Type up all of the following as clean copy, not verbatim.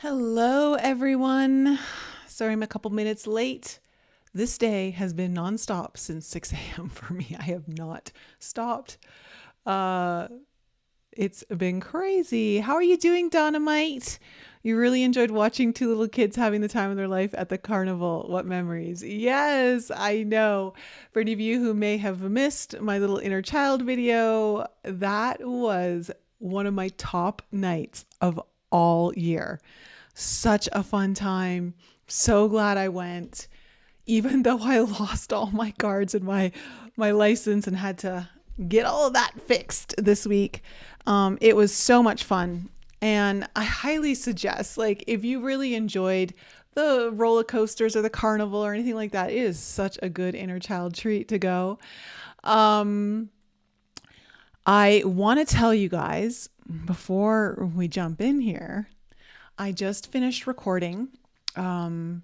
Hello, everyone. Sorry I'm a couple minutes late. This day has been nonstop since 6 a.m. for me. I have not stopped. Uh, it's been crazy. How are you doing, Dynamite? You really enjoyed watching two little kids having the time of their life at the carnival. What memories? Yes, I know. For any of you who may have missed my little inner child video, that was one of my top nights of all year. Such a fun time. So glad I went, even though I lost all my cards and my license and had to get all of that fixed this week. It was so much fun. And I highly suggest, like, if you really enjoyed the roller coasters or the carnival or anything like that, it is such a good inner child treat to go. I want to tell you guys before we jump in here, I just finished recording an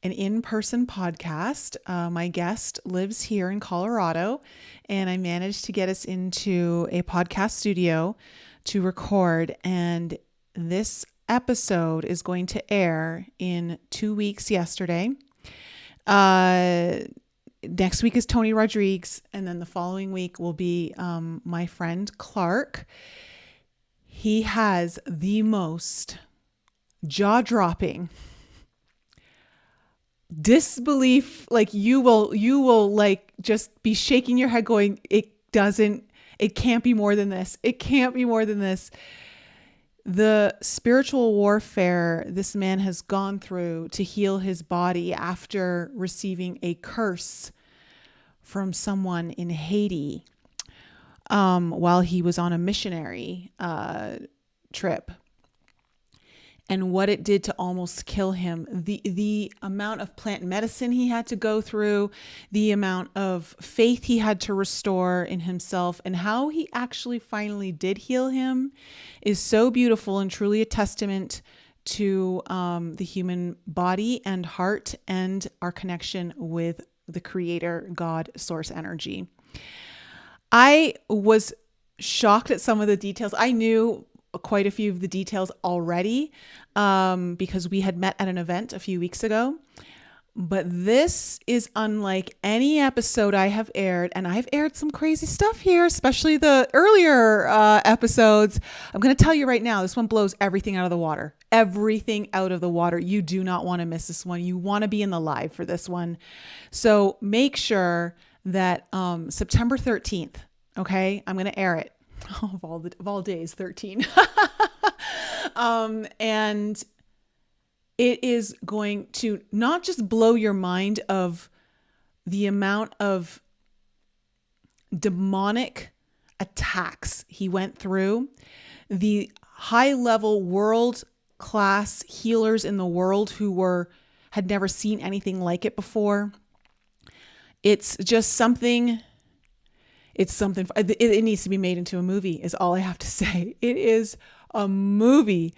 in-person podcast. My guest lives here in Colorado, and I managed to get us into a podcast studio to record. And this episode is going to air in 2 weeks yesterday. Next week is Tony Rodriguez, and then the following week will be my friend Clark. He has the most jaw-dropping disbelief, like you will like just be shaking your head going, it can't be more than this. It can't be more than this. The spiritual warfare this man has gone through to heal his body after receiving a curse from someone in Haiti while he was on a missionary trip. And what it did to almost kill him, the amount of plant medicine he had to go through, the amount of faith he had to restore in himself, and how he actually finally did heal him is so beautiful and truly a testament to the human body and heart and our connection with the Creator, God, Source Energy. I was shocked at some of the details. I knew quite a few of the details already because we had met at an event a few weeks ago. But this is unlike any episode I have aired, and I've aired some crazy stuff here, especially the earlier episodes. I'm going to tell you right now, this one blows everything out of the water. Everything out of the water. You do not want to miss this one. You want to be in the live for this one. So make sure that September 13th, okay, I'm going to air it. Oh, of all days, 13. And it is going to not just blow your mind of the amount of demonic attacks he went through, the high level world class healers in the world who had never seen anything like it before. It's just something. It's something, it needs to be made into a movie is all I have to say. It is a movie.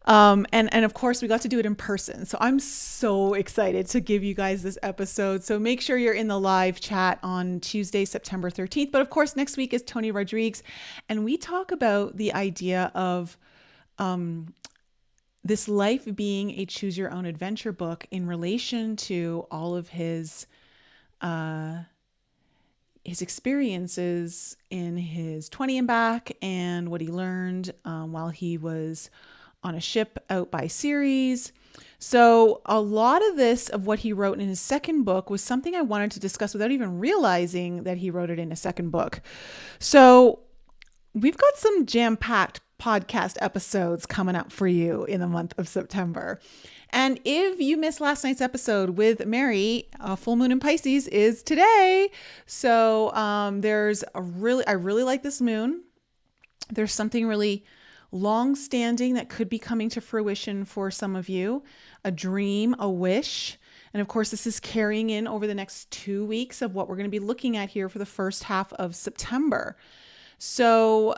And of course we got to do it in person. So I'm so excited to give you guys this episode. So make sure you're in the live chat on Tuesday, September 13th. But of course, next week is Tony Rodriguez. And we talk about the idea of this life being a choose your own adventure book in relation to all of his experiences in his 20 and back and what he learned while he was on a ship out by Ceres. So a lot of this of what he wrote in his second book was something I wanted to discuss without even realizing that he wrote it in a second book. So we've got some jam-packed podcast episodes coming up for you in the month of September. And if you missed last night's episode with Mary, full moon in Pisces is today. So I really like this moon. There's something really long-standing that could be coming to fruition for some of you, a dream, a wish. And of course, this is carrying in over the next 2 weeks of what we're going to be looking at here for the first half of September. So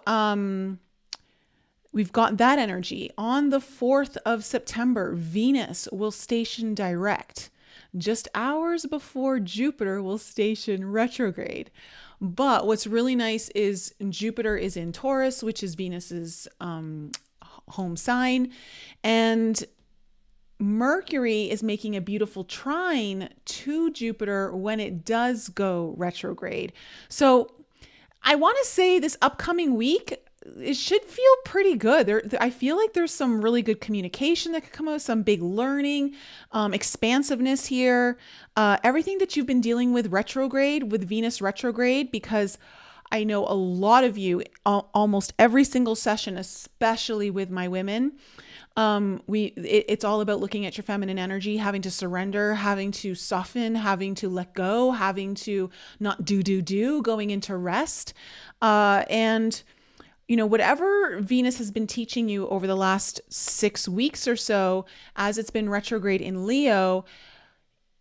we've got that energy. On the 4th of September, Venus will station direct, just hours before Jupiter will station retrograde. But what's really nice is Jupiter is in Taurus, which is Venus's home sign. And Mercury is making a beautiful trine to Jupiter when it does go retrograde. So I want to say this upcoming week, it should feel pretty good. I feel like there's some really good communication that could come out, some big learning, expansiveness here. Everything that you've been dealing with retrograde, with Venus retrograde, because I know a lot of you, almost every single session, especially with my women, it's all about looking at your feminine energy, having to surrender, having to soften, having to let go, having to not do, going into rest. And whatever Venus has been teaching you over the last 6 weeks or so, as it's been retrograde in Leo,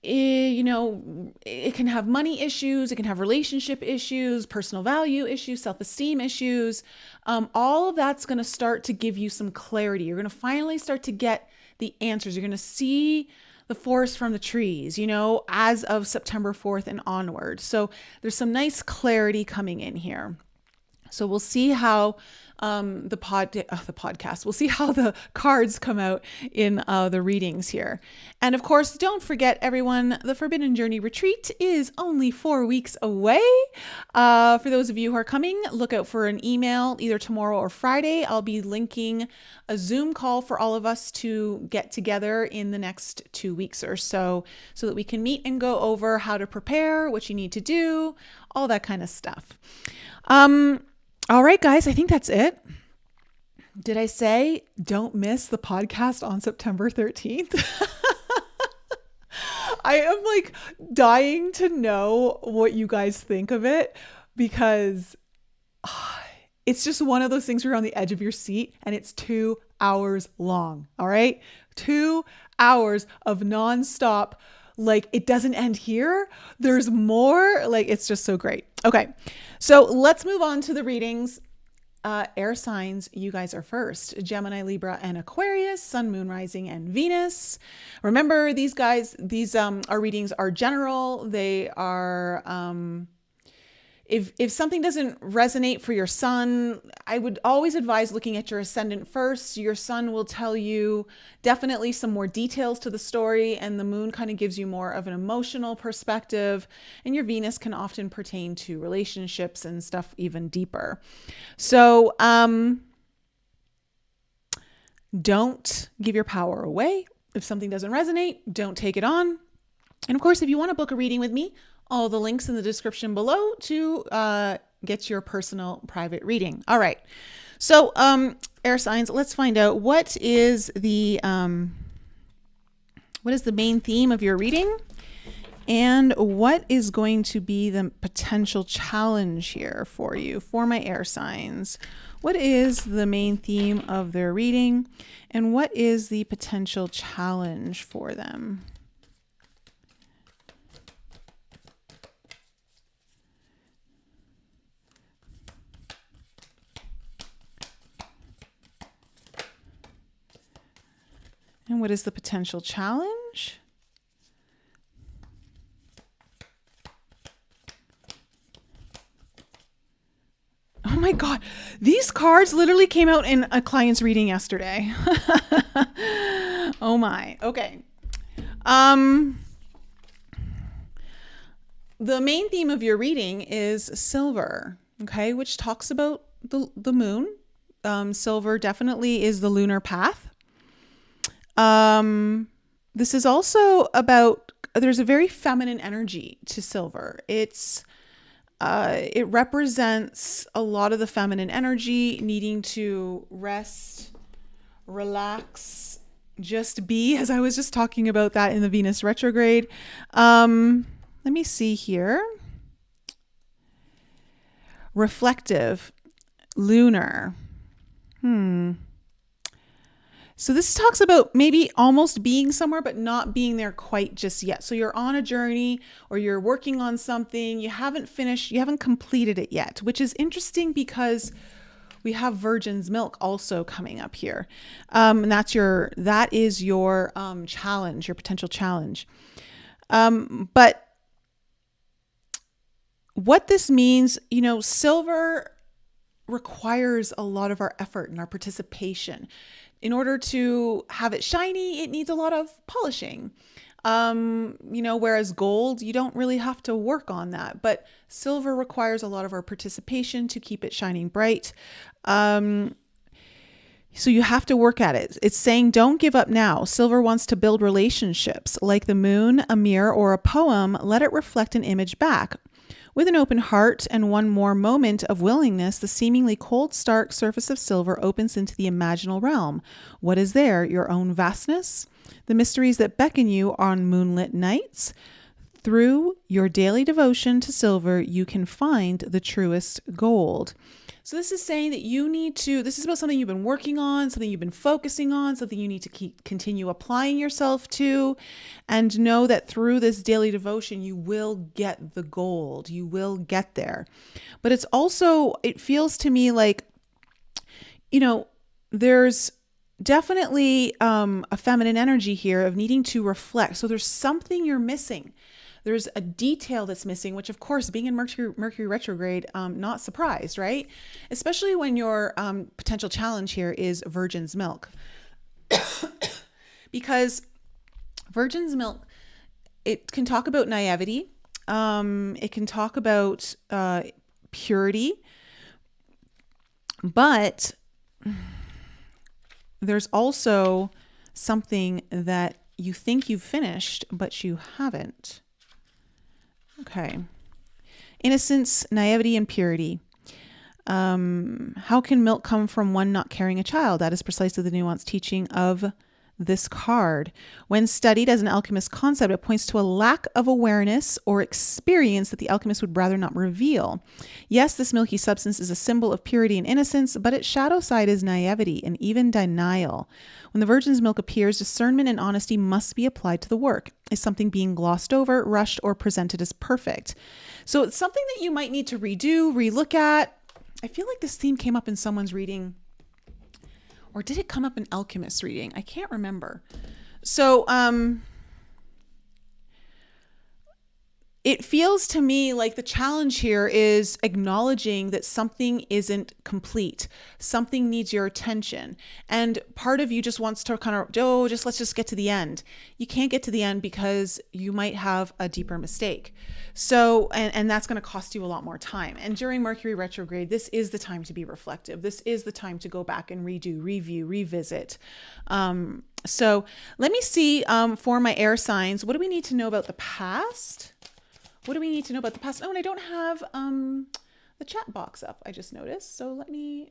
it can have money issues, it can have relationship issues, personal value issues, self-esteem issues. All of that's going to start to give you some clarity. You're going to finally start to get the answers. You're going to see the forest from the trees, as of September 4th and onward. So there's some nice clarity coming in here. So we'll see how the podcast, we'll see how the cards come out in the readings here. And of course, don't forget, everyone, the Forbidden Journey Retreat is only 4 weeks away. For those of you who are coming, look out for an email either tomorrow or Friday. I'll be linking a Zoom call for all of us to get together in the next 2 weeks or so that we can meet and go over how to prepare, what you need to do, all that kind of stuff. All right, guys, I think that's it. Did I say don't miss the podcast on September 13th? I am like dying to know what you guys think of it, because it's just one of those things where you're on the edge of your seat and it's 2 hours long. All right. 2 hours of nonstop. Like, it doesn't end here. There's more. Like, it's just so great. Okay. So let's move on to the readings. Air signs, you guys are first. Gemini, Libra, and Aquarius, Sun, Moon, Rising, and Venus. Remember, these our readings are general. They are, if something doesn't resonate for your sun, I would always advise looking at your ascendant first. Your sun will tell you definitely some more details to the story, and the moon kind of gives you more of an emotional perspective, and your Venus can often pertain to relationships and stuff even deeper. So don't give your power away. If something doesn't resonate, don't take it on. And of course, if you want to book a reading with me, all the links in the description below to get your personal private reading. All right. So air signs, let's find out what is the main theme of your reading, and what is going to be the potential challenge here for you, for my air signs. What is the main theme of their reading, and what is the potential challenge for them? And what is the potential challenge? Oh my God, these cards literally came out in a client's reading yesterday. Oh my, okay. The main theme of your reading is silver, okay, which talks about the moon. Silver definitely is the lunar path. This is also about, there's a very feminine energy to silver. It represents a lot of the feminine energy, needing to rest, relax, just be, as I was just talking about that in the Venus retrograde. Let me see here. Reflective, lunar. So this talks about maybe almost being somewhere, but not being there quite just yet. So you're on a journey, or you're working on something. You haven't finished, you haven't completed it yet, which is interesting because we have Virgin's milk also coming up here. And that is your challenge, your potential challenge. But what this means, silver requires a lot of our effort and our participation. In order to have it shiny, it needs a lot of polishing. Whereas gold, you don't really have to work on that, but silver requires a lot of our participation to keep it shining bright. So you have to work at it. It's saying, don't give up now. Silver wants to build relationships. Like the moon, a mirror, or a poem, let it reflect an image back. With an open heart and one more moment of willingness, the seemingly cold, stark surface of silver opens into the imaginal realm. What is there? Your own vastness? The mysteries that beckon you on moonlit nights? Through your daily devotion to silver, you can find the truest gold. So this is saying that this is about something you've been working on, something you've been focusing on, something you need to continue applying yourself to, and know that through this daily devotion, you will get the gold. You will get there. But it feels to me like, there's definitely a feminine energy here of needing to reflect. So there's something you're missing. There's a detail that's missing, which of course, being in Mercury retrograde, not surprised, right? Especially when your potential challenge here is virgin's milk. Because virgin's milk, it can talk about naivety. It can talk about purity. But there's also something that you think you've finished, but you haven't. Okay. Innocence, naivety, and purity. How can milk come from one not carrying a child? That is precisely the nuanced teaching of this card. When studied as an alchemist concept, it points to a lack of awareness or experience that the alchemist would rather not reveal. Yes, this milky substance is a symbol of purity and innocence, but its shadow side is naivety and even denial. When the virgin's milk appears, discernment and honesty must be applied to the work. Is something being glossed over, rushed, or presented as perfect? So it's something that you might need to redo, relook at. I feel like this theme came up in someone's reading. Or did it come up in Alchemist's reading? I can't remember. So it feels to me like the challenge here is acknowledging that something isn't complete. Something needs your attention. And part of you just wants to kind of, let's just get to the end. You can't get to the end because you might have a deeper mistake. So, and that's going to cost you a lot more time. And during Mercury retrograde, this is the time to be reflective. This is the time to go back and redo, review, revisit. So let me see for my air signs, what do we need to know about the past? What do we need to know about the past? Oh, and I don't have the chat box up, I just noticed. So let me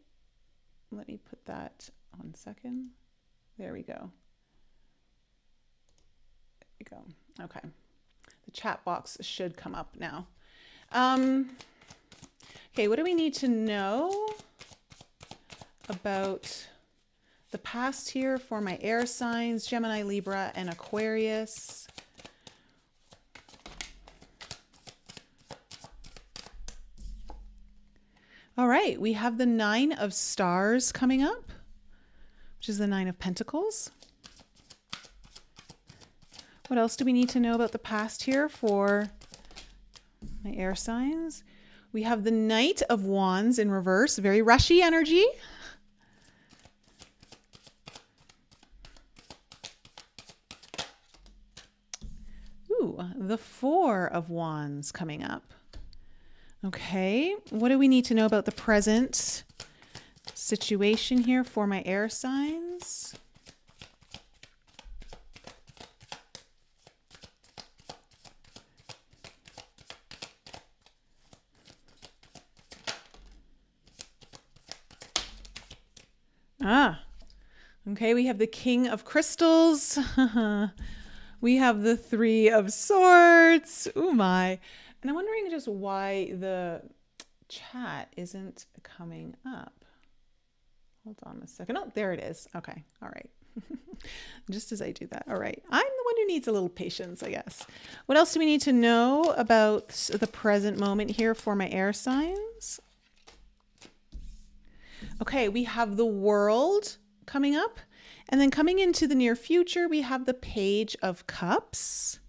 put that on 2nd. There we go. There we go. Okay. The chat box should come up now. Okay, what do we need to know about the past here for my air signs, Gemini, Libra, and Aquarius? All right, we have the 9 of Stars coming up, which is the 9 of Pentacles. What else do we need to know about the past here for my air signs? We have the Knight of Wands in reverse, very rushy energy. Ooh, the 4 of Wands coming up. Okay, what do we need to know about the present situation here for my air signs? Okay, we have the King of Crystals. We have the 3 of Swords. Oh my. And I'm wondering just why the chat isn't coming up. Hold on a second. Oh, there it is. Okay. All right. Just as I do that. All right. I'm the one who needs a little patience, I guess. What else do we need to know about the present moment here for my air signs? Okay, we have the World coming up. And then coming into the near future, we have the Page of Cups.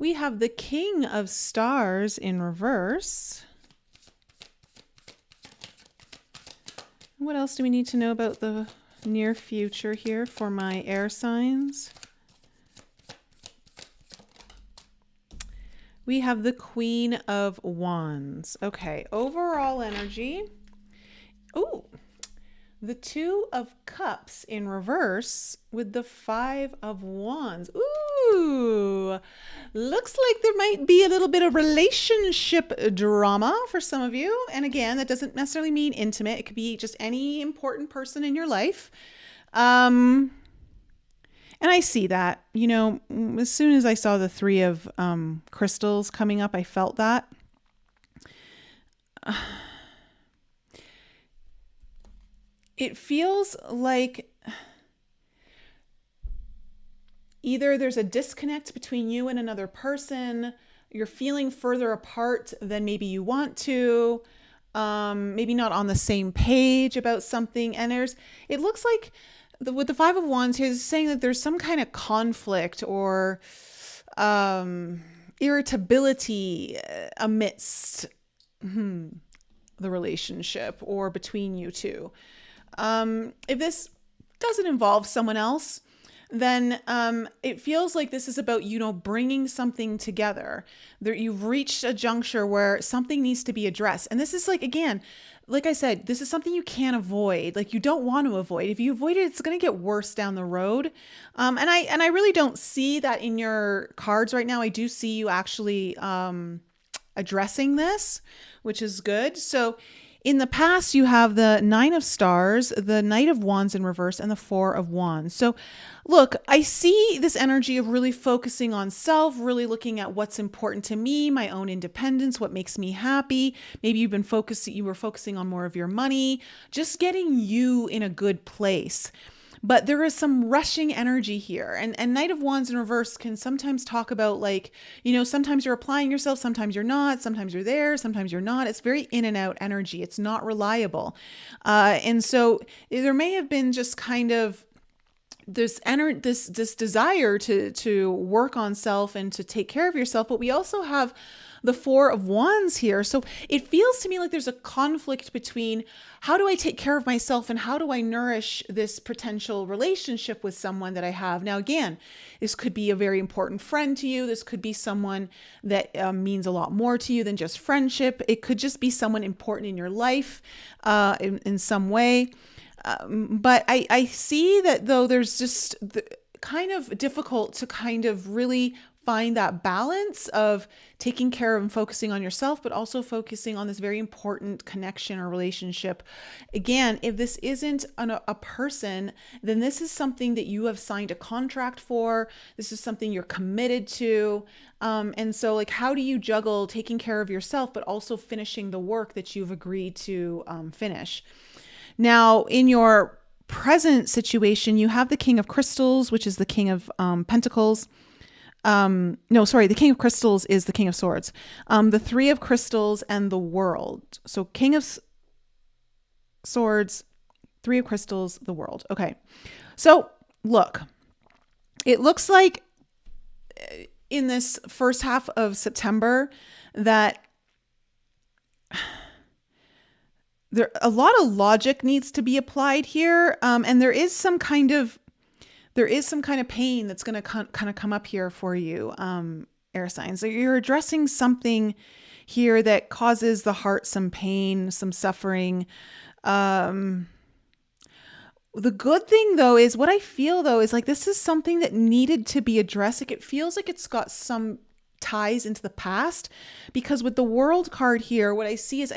We have the King of Stars in reverse. What else do we need to know about the near future here for my air signs? We have the Queen of Wands. Okay, overall energy. Oh, the Two of Cups in reverse with the Five of Wands. Ooh, looks like there might be a little bit of relationship drama for some of you. And again, that doesn't necessarily mean intimate. It could be just any important person in your life. And I see that, you know, as soon as I saw the Three of crystals coming up, I felt that. It feels like either there's a disconnect between you and another person, you're feeling further apart than maybe you want to, maybe not on the same page about something. And it looks like with the Five of Wands here, it's saying that there's some kind of conflict or irritability amidst the relationship or between you two. If this doesn't involve someone else, then it feels like this is about, you know, bringing something together. You've reached a juncture where something needs to be addressed. And this is like, again, like I said, this is something you can't avoid. Like you don't want to avoid. If you avoid it, it's going to get worse down the road. And I really don't see that in your cards right now. I do see you actually addressing this, which is good. So in the past, you have the Nine of Stars, the Knight of Wands in reverse, and the Four of Wands. So look, I see this energy of really focusing on self, really looking at what's important to me, my own independence, what makes me happy. Maybe you were focusing on more of your money, just getting you in a good place. But there is some rushing energy here. And Knight of Wands in reverse can sometimes talk about, like, you know, sometimes you're applying yourself, sometimes you're not, sometimes you're there, sometimes you're not. It's very in and out energy. It's not reliable. And so there may have been just kind of this desire to work on self and to take care of yourself. But we also have the Four of Wands here. So it feels to me like there's a conflict between how do I take care of myself and how do I nourish this potential relationship with someone that I have. Now, again, this could be a very important friend to you. This could be someone that means a lot more to you than just friendship. It could just be someone important in your life in some way. But I see that, though, there's just kind of difficult to kind of really find that balance of taking care of and focusing on yourself, but also focusing on this very important connection or relationship. Again, if this isn't a person, then this is something that you have signed a contract for. This is something you're committed to. And so, like, how do you juggle taking care of yourself, but also finishing the work that you've agreed to finish? Now, in your present situation, you have the King of Crystals, which is the King of Pentacles. The King of Crystals is the King of Swords. The Three of Crystals and the World. So King of Swords, Three of Crystals, the World. Okay. So look, it looks like in this first half of September that a lot of logic needs to be applied here. And there is some kind of pain that's going to kind of come up here for you, air signs. So you're addressing something here that causes the heart some pain, some suffering. The good thing, though, is what I feel, though, is like this is something that needed to be addressed. Like it feels like it's got some ties into the past, because with the World card here, what I see is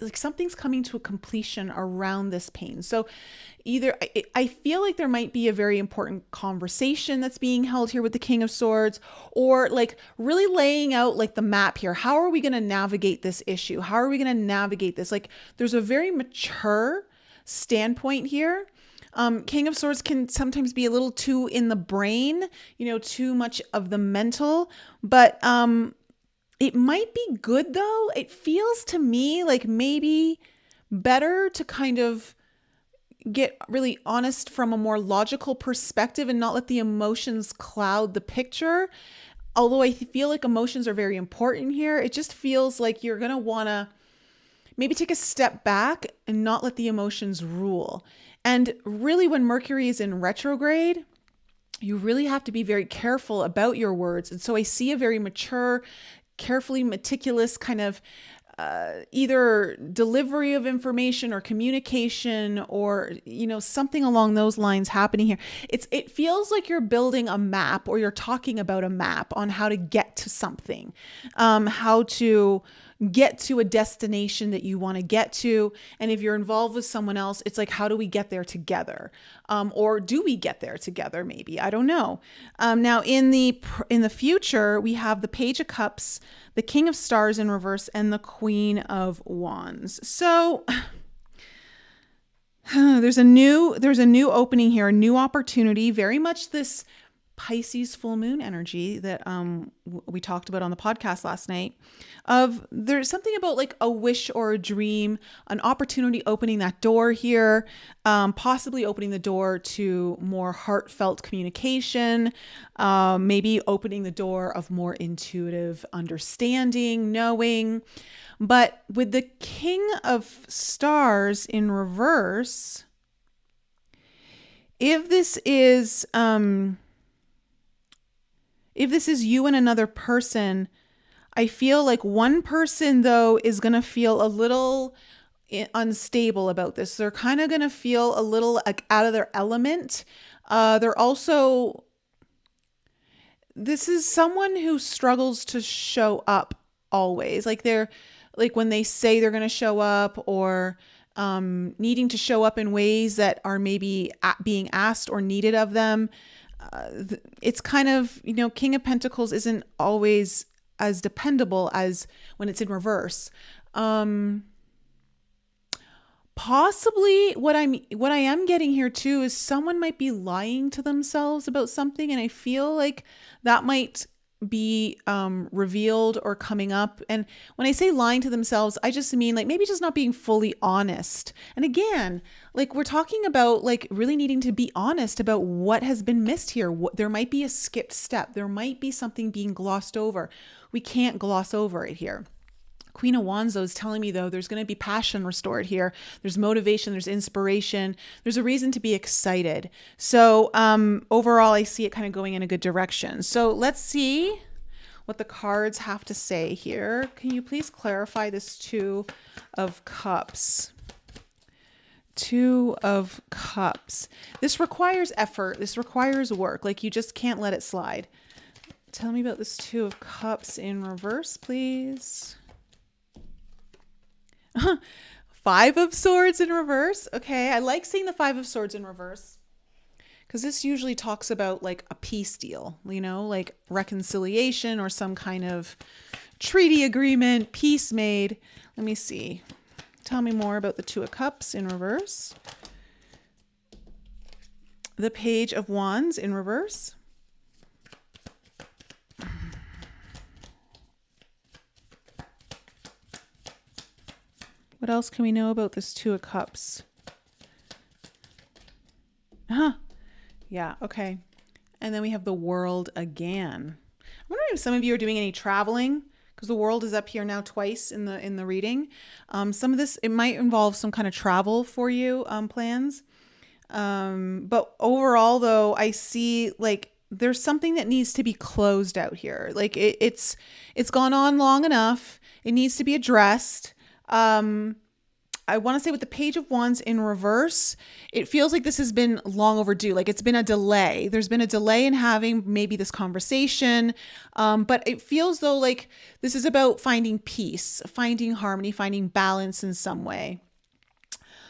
like something's coming to a completion around this pain. So either I feel like there might be a very important conversation that's being held here with the King of Swords, or like really laying out like the map here. How are we going to navigate this issue? How are we going to navigate this? Like there's a very mature standpoint here. King of Swords can sometimes be a little too in the brain, too much of the mental, but it might be good, though. It feels to me like maybe better to kind of get really honest from a more logical perspective and not let the emotions cloud the picture. although I feel like emotions are very important here, it just feels like you're going to want to maybe take a step back and not let the emotions rule. And really, when Mercury is in retrograde, you really have to be very careful about your words. And so I see a very mature, carefully meticulous kind of either delivery of information or communication or, something along those lines happening here. It feels like you're building a map, or you're talking about a map on how to get to something, how to get to a destination that you want to get to. And if you're involved with someone else, it's like, how do we get there together? Or do we get there together? Maybe, I don't know. Now in the future, we have the Page of Cups, the King of Stars in reverse, and the Queen of Wands. So there's a new opening here, a new opportunity, very much this Pisces full moon energy that we talked about on the podcast last night. There's something about like a wish or a dream, an opportunity opening that door here, possibly opening the door to more heartfelt communication, maybe opening the door of more intuitive understanding, knowing. But with the King of Stars in reverse, if this is you and another person, I feel like one person, though, is going to feel a little unstable about this. They're kind of going to feel a little like out of their element. This is someone who struggles to show up always. Like when they say they're going to show up, or needing to show up in ways that are maybe being asked or needed of them. It's kind of, King of Pentacles isn't always as dependable as when it's in reverse. Possibly what I am getting here too is someone might be lying to themselves about something, and I feel like that might be revealed or coming up. And when I say lying to themselves, I just mean like maybe just not being fully honest. And again, like we're talking about like really needing to be honest about what has been missed here. There might be a skipped step. There might be something being glossed over. We can't gloss over it here. Queen of Wands, though, is telling me, though, there's going to be passion restored here. There's motivation, there's inspiration, there's a reason to be excited. So overall, I see it kind of going in a good direction. So let's see what the cards have to say here. Can you please clarify this Two of Cups? Two of Cups. This requires effort. This requires work. Like you just can't let it slide. Tell me about this Two of Cups in reverse, please. Five of Swords in reverse. Okay, I like seeing the Five of Swords in reverse because this usually talks about like a peace deal, like reconciliation or some kind of treaty agreement, peace made. Let me see. Tell me more about the Two of Cups in reverse. The Page of Wands in reverse. What else can we know about this Two of Cups? Yeah, okay. And then we have the World again. I'm wondering if some of you are doing any traveling, because the World is up here now twice in the reading. Some of this, it might involve some kind of travel for you, plans. But overall, though, I see like there's something that needs to be closed out here. Like it's gone on long enough. It needs to be addressed. I want to say with the Page of Wands in reverse, it feels like this has been long overdue. Like it's been a delay. There's been a delay in having maybe this conversation. But it feels though like this is about finding peace, finding harmony, finding balance in some way.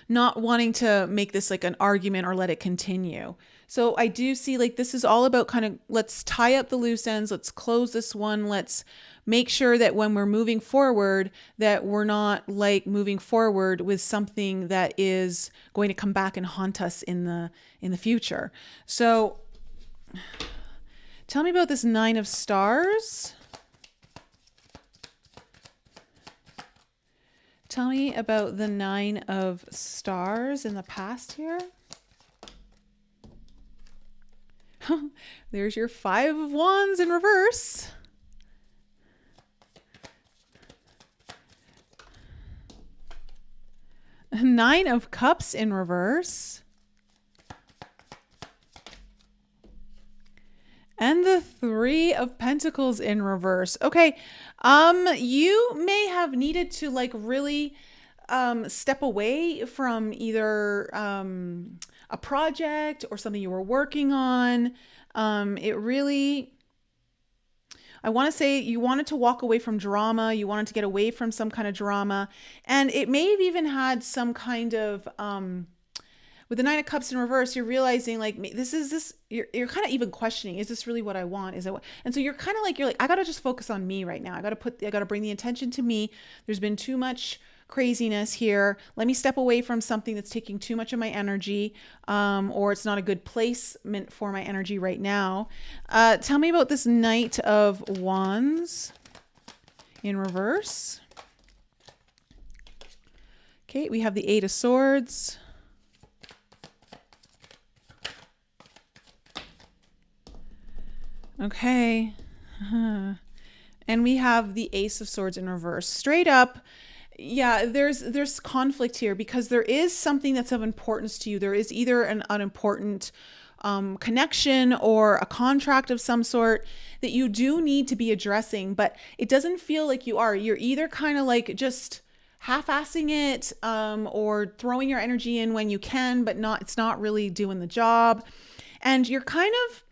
Not wanting to make this like an argument or let it continue. So I do see like this is all about kind of let's tie up the loose ends. Let's close this one. Let's make sure that when we're moving forward, that we're not like moving forward with something that is going to come back and haunt us in the future. So tell me about this Nine of Stars. Tell me about the Nine of Stars in the past here. There's your Five of Wands in reverse. Nine of Cups in reverse. And the Three of Pentacles in reverse. Okay. You may have needed to like really step away from either a project or something you were working on. It really, I want to say you wanted to walk away from drama. You wanted to get away from some kind of drama. And it may have even had some kind of, with the Nine of Cups in reverse, you're realizing like you're kind of even questioning, is this really what I want? Is it what? And so you're kind of like, I got to just focus on me right now. I got to bring the attention to me. There's been too much craziness here. Let me step away from something that's taking too much of my energy, or it's not a good placement for my energy right now. Tell me about this Knight of Wands in reverse. Okay, we have the Eight of Swords. Okay. And we have the Ace of Swords in reverse. Straight up, yeah, there's conflict here because there is something that's of importance to you. There is either an unimportant connection or a contract of some sort that you do need to be addressing, but it doesn't feel like you are. You're either kind of like just half-assing it, or throwing your energy in when you can, but it's not really doing the job. And you're kind of,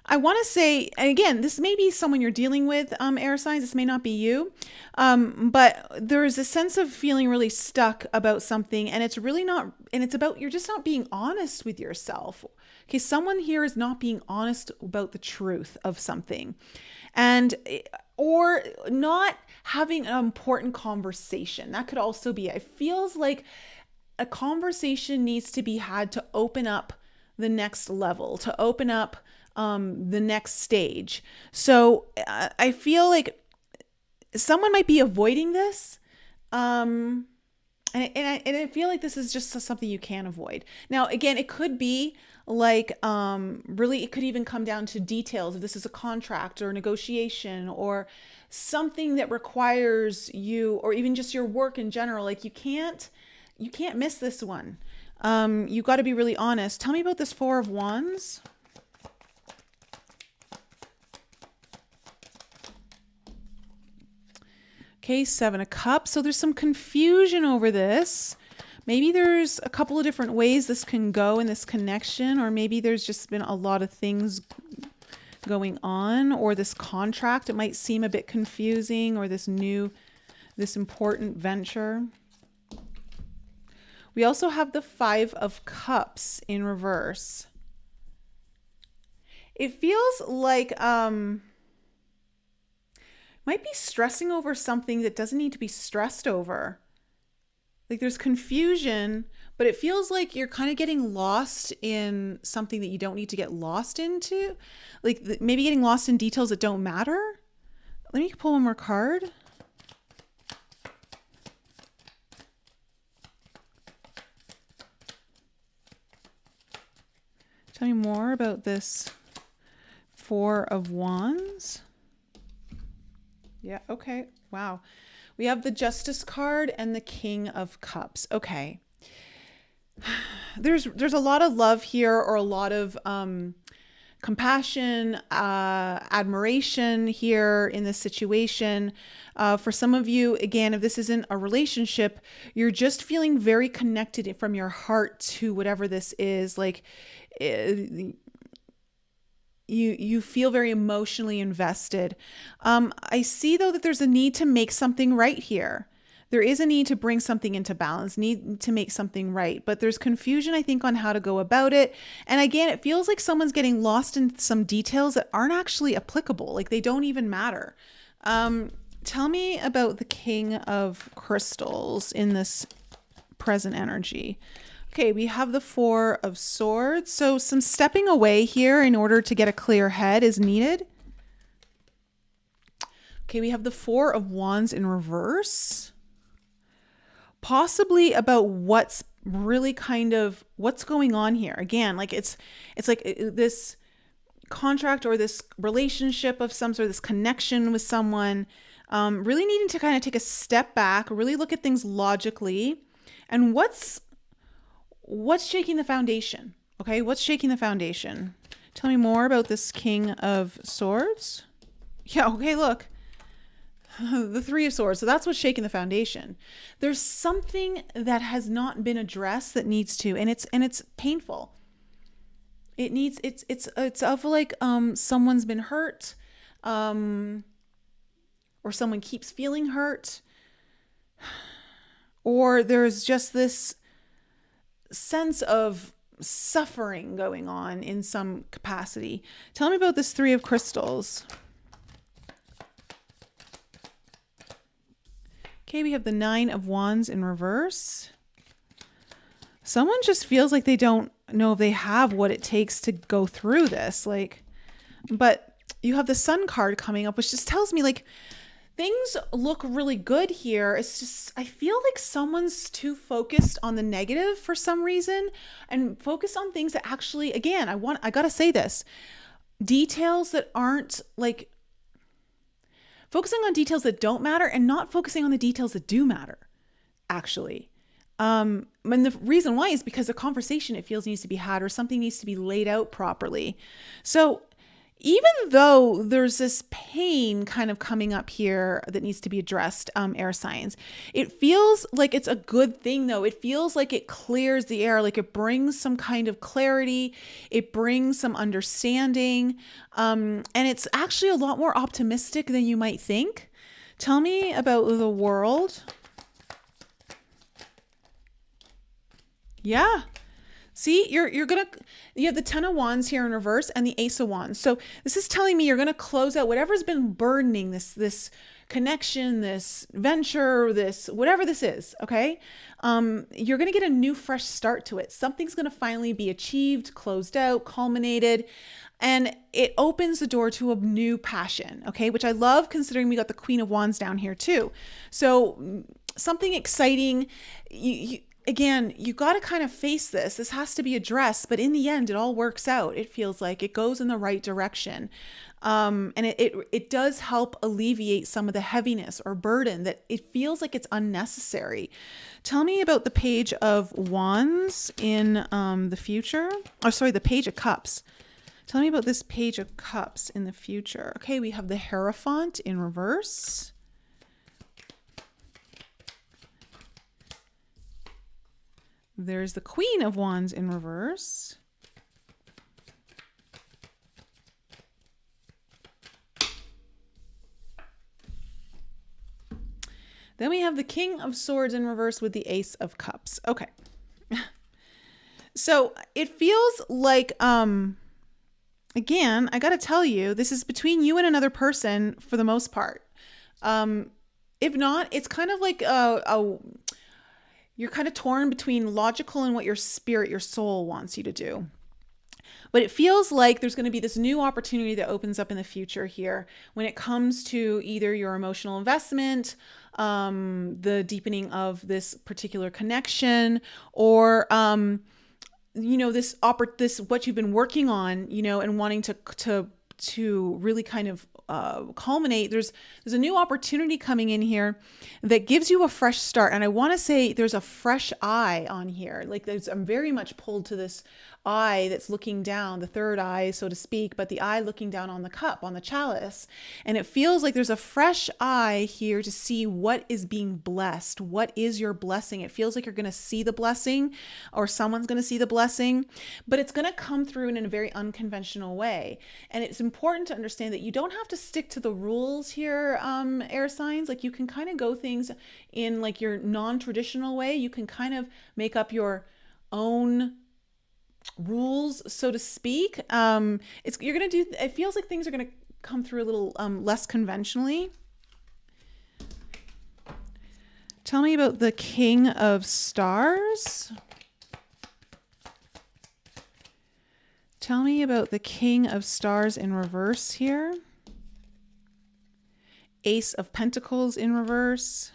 I want to say, and again, this may be someone you're dealing with, air signs. This may not be you. But there is a sense of feeling really stuck about something, and it's really not, and it's about, you're just not being honest with yourself. Okay. Someone here is not being honest about the truth of something, and, or not having an important conversation. That could also be, it feels like a conversation needs to be had to open up the next level, to open up the next stage. So I feel like someone might be avoiding this. And I feel like this is just something you can avoid. Now, again, it could be like, really, it could even come down to details. If this is a contract or negotiation or something that requires you, or even just your work in general, like you can't miss this one. You got to be really honest. Tell me about this Four of Wands. Okay, Seven of Cups. So there's some confusion over this. Maybe there's a couple of different ways this can go in this connection, or maybe there's just been a lot of things going on, or this contract, it might seem a bit confusing, or this important venture. We also have the Five of Cups in reverse. It feels like, might be stressing over something that doesn't need to be stressed over. Like there's confusion, but it feels like you're kind of getting lost in something that you don't need to get lost into. Like maybe getting lost in details that don't matter. Let me pull one more card. Tell me more about this Four of Wands. Yeah. Okay. Wow. We have the Justice card and the King of Cups. Okay. There's a lot of love here, or a lot of compassion, admiration here in this situation. For some of you, again, if this isn't a relationship, you're just feeling very connected from your heart to whatever this is. Like you feel very emotionally invested. I see though that there's a need to make something right here. There is a need to bring something into balance, need to make something right, but there's confusion, I think, on how to go about it. And again, it feels like someone's getting lost in some details that aren't actually applicable. Like they don't even matter. Tell me about the King of Crystals in this present energy. Okay, we have the Four of Swords. So some stepping away here in order to get a clear head is needed. Okay, we have the Four of Wands in reverse. Possibly about what's really kind of what's going on here. Again, like it's like this contract or this relationship of some sort, this connection with someone, really needing to kind of take a step back, really look at things logically. And what's shaking the foundation? Okay, what's shaking the foundation? Tell me more about this King of Swords. Yeah, okay, look. The Three of Swords. So that's what's shaking the foundation. There's something that has not been addressed that needs to, and it's painful. It's of like someone's been hurt, or someone keeps feeling hurt, or there's just this sense of suffering going on in some capacity. Tell me about this Three of Crystals. Okay, we have the Nine of Wands in reverse. Someone just feels like they don't know if they have what it takes to go through this. But you have the Sun card coming up, which just tells me like things look really good here. It's just, I feel like someone's too focused on the negative for some reason and focus on things that actually, again, I gotta say this, details that aren't like, focusing on details that don't matter and not focusing on the details that do matter, actually. And the reason why is because the conversation it feels needs to be had or something needs to be laid out properly. So even though there's this pain kind of coming up here that needs to be addressed, air signs, it feels like it's a good thing though. It feels like it clears the air, like it brings some kind of clarity. It brings some understanding. And it's actually a lot more optimistic than you might think. Tell me about the World. Yeah. See, you have the Ten of Wands here in reverse and the Ace of Wands. So this is telling me you're going to close out whatever's been burdening this connection, this venture, this, whatever this is. Okay. You're going to get a new fresh start to it. Something's going to finally be achieved, closed out, culminated, and it opens the door to a new passion. Okay. Which I love considering we got the Queen of Wands down here too. So something exciting. Again, you got to kind of face this. This has to be addressed, but in the end, it all works out. It feels like it goes in the right direction. And it does help alleviate some of the heaviness or burden that it feels like it's unnecessary. Tell me about the Page of Wands in the future. Oh, sorry, the Page of Cups. Tell me about this Page of Cups in the future. Okay, we have the Hierophant in reverse. There's the Queen of Wands in reverse. Then we have the King of Swords in reverse with the Ace of Cups. Okay. So it feels like, again, I got to tell you, this is between you and another person for the most part. If not, it's kind of like you're kind of torn between logical and what your spirit, your soul wants you to do. But it feels like there's going to be this new opportunity that opens up in the future here when it comes to either your emotional investment, the deepening of this particular connection, or this what you've been working on, and wanting to really kind of culminate. There's a new opportunity coming in here that gives you a fresh start. And I want to say there's a fresh eye on here. Like I'm very much pulled to this eye that's looking down, the third eye, so to speak, but the eye looking down on the cup, on the chalice. And it feels like there's a fresh eye here to see what is being blessed. What is your blessing? It feels like you're going to see the blessing, or someone's going to see the blessing, but it's going to come through in a very unconventional way. And it's important to understand that you don't have to stick to the rules here, air signs. Like you can kind of go things in like your non-traditional way. You can kind of make up your own rules, so to speak. It feels like things are going to come through a little less conventionally. Tell me about the King of Stars. Tell me about the King of Stars in reverse here. Ace of Pentacles in reverse.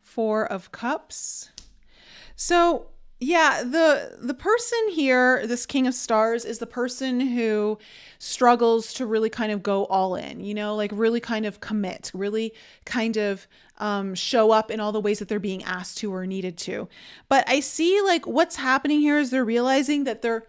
Four of Cups. So Yeah, the person here, this King of Stars, is the person who struggles to really kind of go all in, you know, like really kind of commit, really kind of show up in all the ways that they're being asked to or needed to. But I see like what's happening here is they're realizing that they're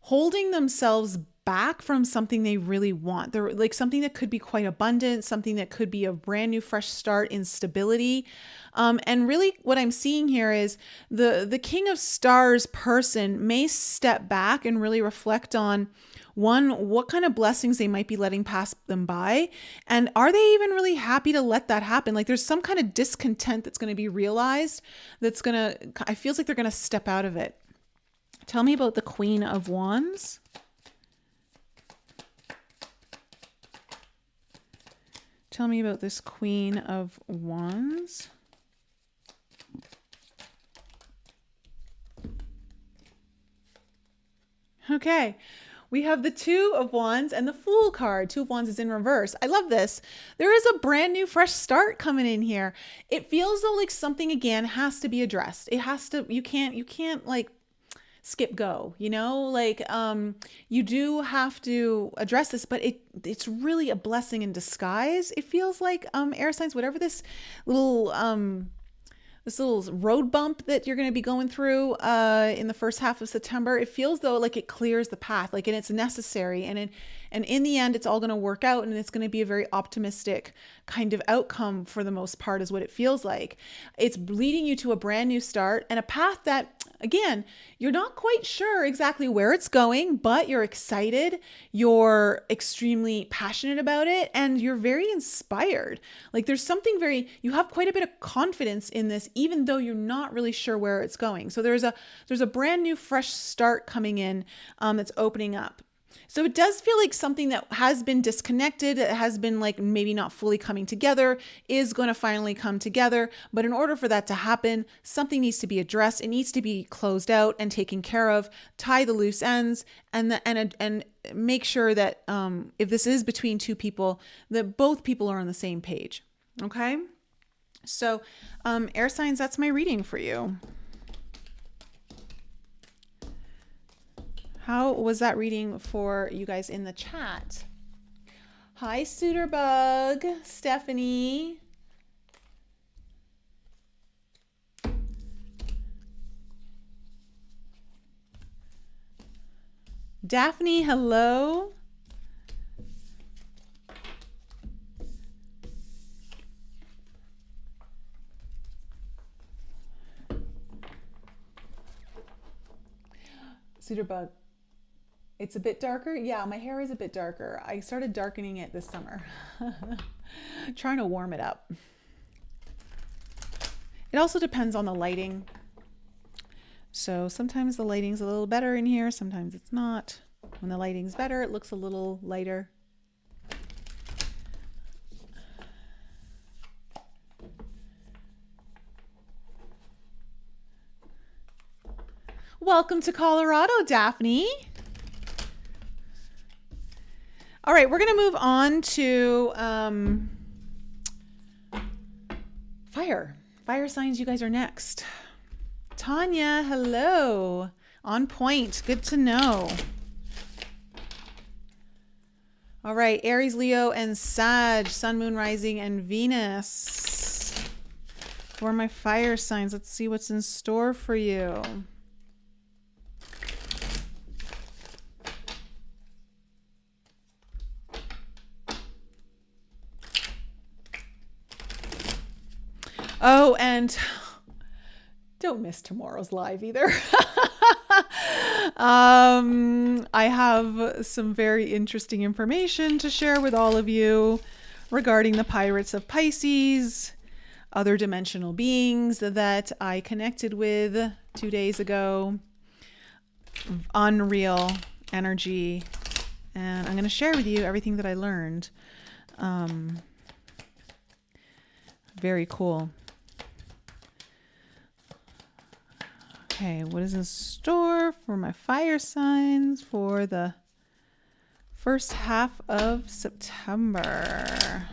holding themselves back from something they really want. They're like something that could be quite abundant, something that could be a brand new fresh start in stability. And really what I'm seeing here is the King of Stars person may step back and really reflect on one, what kind of blessings they might be letting pass them by. And are they even really happy to let that happen? Like there's some kind of discontent that's going to be realized that's going to, I feels like they're going to step out of it. Tell me about the Queen of Wands. Tell me about this Queen of Wands. Okay, we have the Two of Wands and the Fool card. Two of Wands is in reverse. I love this. There is a brand new fresh start coming in here. It feels though like something again has to be addressed. It has to, you can't like skip go, you know, like you do have to address this, but it's really a blessing in disguise. It feels like air signs, whatever this little road bump that you're going to be going through in the first half of September, it feels though like it clears the path, like, and it's necessary, and in the end it's all going to work out, and it's going to be a very optimistic kind of outcome for the most part is what it feels like. It's leading you to a brand new start and a path that, again, you're not quite sure exactly where it's going, but you're excited, you're extremely passionate about it, and you're very inspired. Like there's something you have quite a bit of confidence in this, even though you're not really sure where it's going. So there's a brand new fresh start coming in that's opening up. So it does feel like something that has been disconnected, that has been like maybe not fully coming together, is going to finally come together. But in order for that to happen, something needs to be addressed. It needs to be closed out and taken care of, tie the loose ends, and make sure that if this is between two people, that both people are on the same page. Okay? So air signs, that's my reading for you. How was that reading for you guys in the chat? Hi, Suitorbug, Stephanie. Daphne, hello. Suitorbug. It's a bit darker. Yeah, my hair is a bit darker. I started darkening it this summer. Trying to warm it up. It also depends on the lighting. So sometimes the lighting's a little better in here, sometimes it's not. When the lighting's better, it looks a little lighter. Welcome to Colorado, Daphne. All right, we're going to move on to fire signs. You guys are next. Tanya, hello. On point. Good to know. All right, Aries, Leo, and Sag, Sun, Moon, Rising, and Venus. For my fire signs, let's see what's in store for you. Oh, and don't miss tomorrow's live either. I have some very interesting information to share with all of you regarding the Pirates of Pisces, other dimensional beings that I connected with 2 days ago. Unreal energy. And I'm going to share with you everything that I learned. Very cool. Okay, what is in store for my fire signs for the first half of September?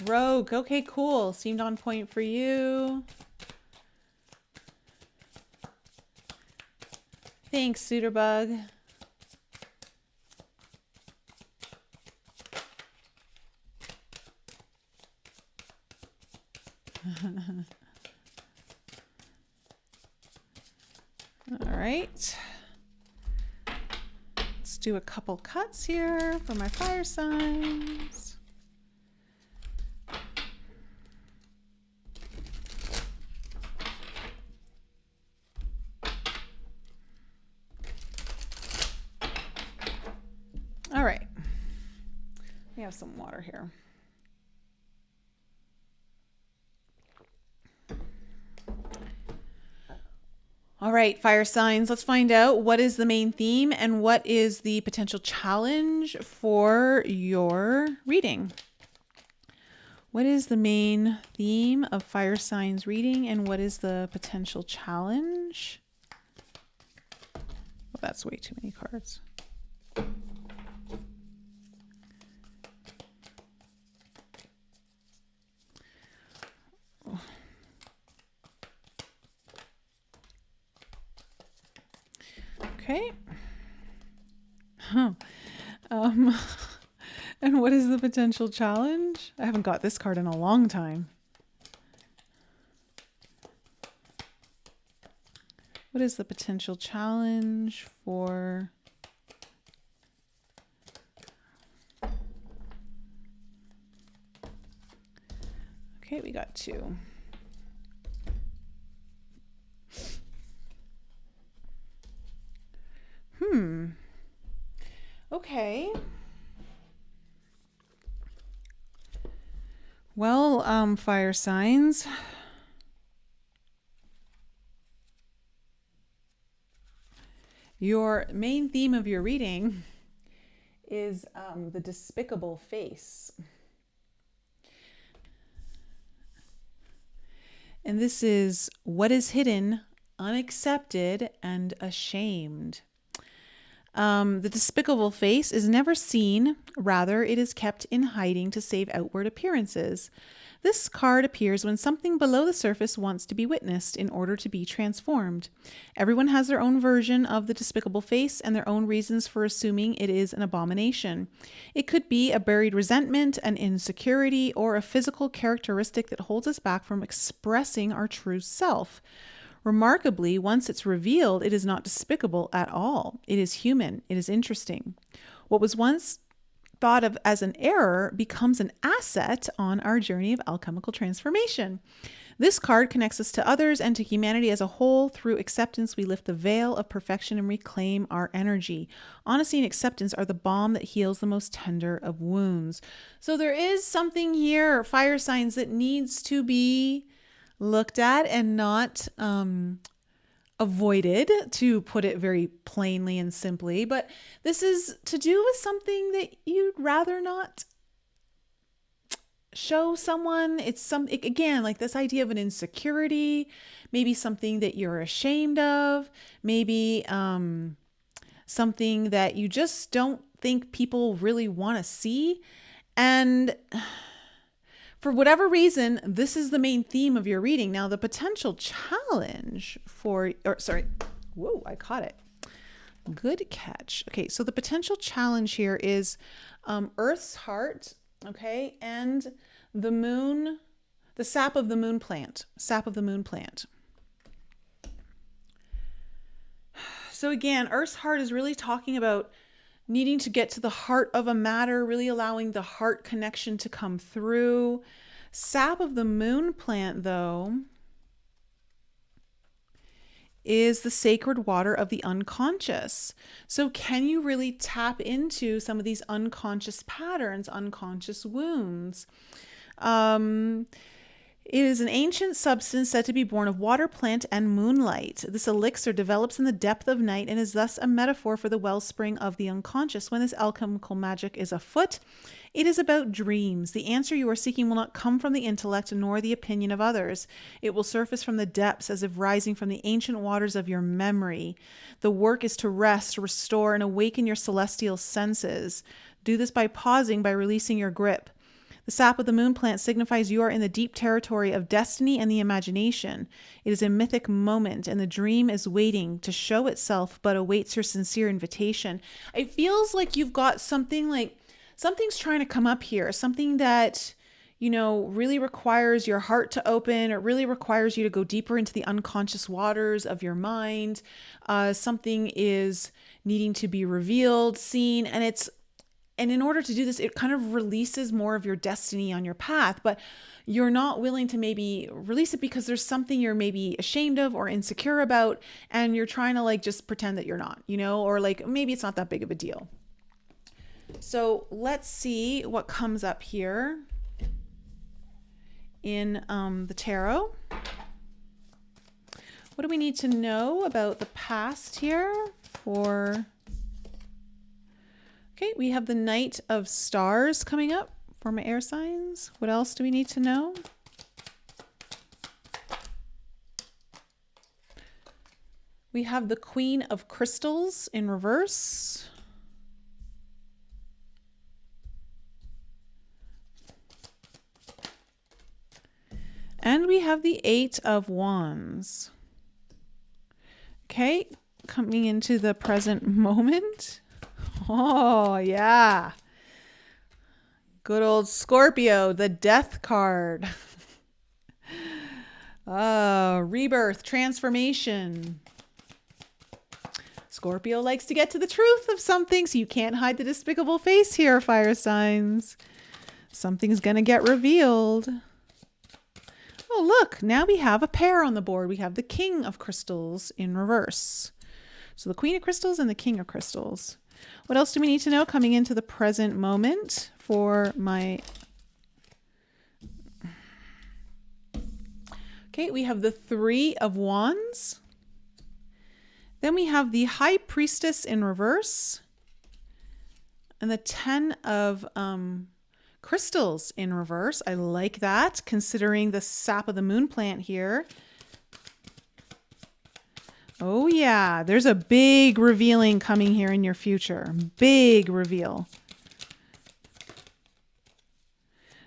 Rogue. Okay, cool. Seemed on point for you. Thanks, Suiterbug. All right. Let's do a couple cuts here for my fire signs. All right. We have some water here. All right, fire signs, let's find out what is the main theme and what is the potential challenge for your reading. What is the main theme of fire signs reading and what is the potential challenge? Well, that's way too many cards. Okay. And what is the potential challenge? I haven't got this card in a long time. What is the potential challenge for Okay, we got two. Okay. Well, fire signs. Your main theme of your reading is the despicable face. And this is what is hidden, unaccepted, and ashamed. The despicable face is never seen. Rather, it is kept in hiding to save outward appearances. This card appears when something below the surface wants to be witnessed in order to be transformed. Everyone has their own version of the despicable face and their own reasons for assuming it is an abomination. It could be a buried resentment, an insecurity, or a physical characteristic that holds us back from expressing our true self. Remarkably, once it's revealed, it is not despicable at all. It is human. It is interesting. What was once thought of as an error becomes an asset on our journey of alchemical transformation. This card connects us to others and to humanity as a whole. Through acceptance, we lift the veil of perfection and reclaim our energy. Honesty and acceptance are the balm that heals the most tender of wounds. So there is something here, fire signs, that needs to be looked at and not avoided, to put it very plainly and simply. But this is to do with something that you'd rather not show someone. It's again, like this idea of an insecurity, maybe something that you're ashamed of, maybe something that you just don't think people really want to see. And for whatever reason, this is the main theme of your reading. Now, the potential challenge whoa, I caught it. Good catch. Okay, so the potential challenge here is Earth's heart, okay, and the moon, the sap of the moon plant, So again, Earth's heart is really talking about needing to get to the heart of a matter, really allowing the heart connection to come through. Sap of the moon plant, though, is the sacred water of the unconscious. So can you really tap into some of these unconscious patterns, unconscious wounds? It is an ancient substance said to be born of water, plant, and moonlight. This elixir develops in the depth of night and is thus a metaphor for the wellspring of the unconscious. When this alchemical magic is afoot, it is about dreams. The answer you are seeking will not come from the intellect nor the opinion of others. It will surface from the depths as if rising from the ancient waters of your memory. The work is to rest, restore, and awaken your celestial senses. Do this by pausing, by releasing your grip. The sap of the moon plant signifies you are in the deep territory of destiny and the imagination. It is a mythic moment, and the dream is waiting to show itself, but awaits your sincere invitation. It feels like you've got something like something's trying to come up here, something that, you know, really requires your heart to open. It really requires you to go deeper into the unconscious waters of your mind. Something is needing to be revealed, seen, and in order to do this, it kind of releases more of your destiny on your path, but you're not willing to maybe release it because there's something you're maybe ashamed of or insecure about, and you're trying to like just pretend that you're not, you know, or like maybe it's not that big of a deal. So let's see what comes up here in the tarot. What do we need to know about the past here for... Okay, we have the Knight of Stars coming up for my air signs. What else do we need to know? We have the Queen of Crystals in reverse. And we have the Eight of Wands. Okay, coming into the present moment. Oh, yeah. Good old Scorpio, the Death card. Rebirth, transformation. Scorpio likes to get to the truth of something, so you can't hide the despicable face here, fire signs. Something's going to get revealed. Oh, look, now we have a pair on the board. We have the King of Crystals in reverse. So the Queen of Crystals and the King of Crystals. What else do we need to know coming into the present moment for my... Okay, we have the Three of Wands. Then we have the High Priestess in reverse. And the Ten of Crystals in reverse. I like that, considering the sap of the moon plant here. Oh yeah, there's a big revealing coming here in your future. Big reveal.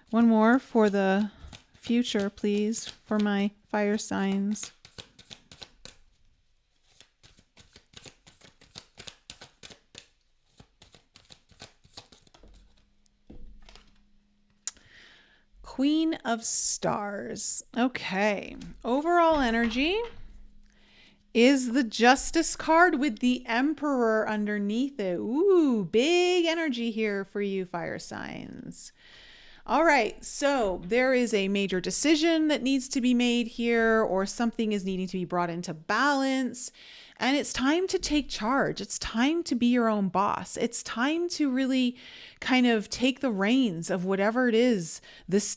One more for the future, please, for my fire signs. Queen of Stars. Okay, overall energy is the Justice card with the Emperor underneath it. Ooh, big energy here for you, fire signs. All right, so there is a major decision that needs to be made here, or something is needing to be brought into balance. And it's time to take charge. It's time to be your own boss. It's time to really kind of take the reins of whatever it is.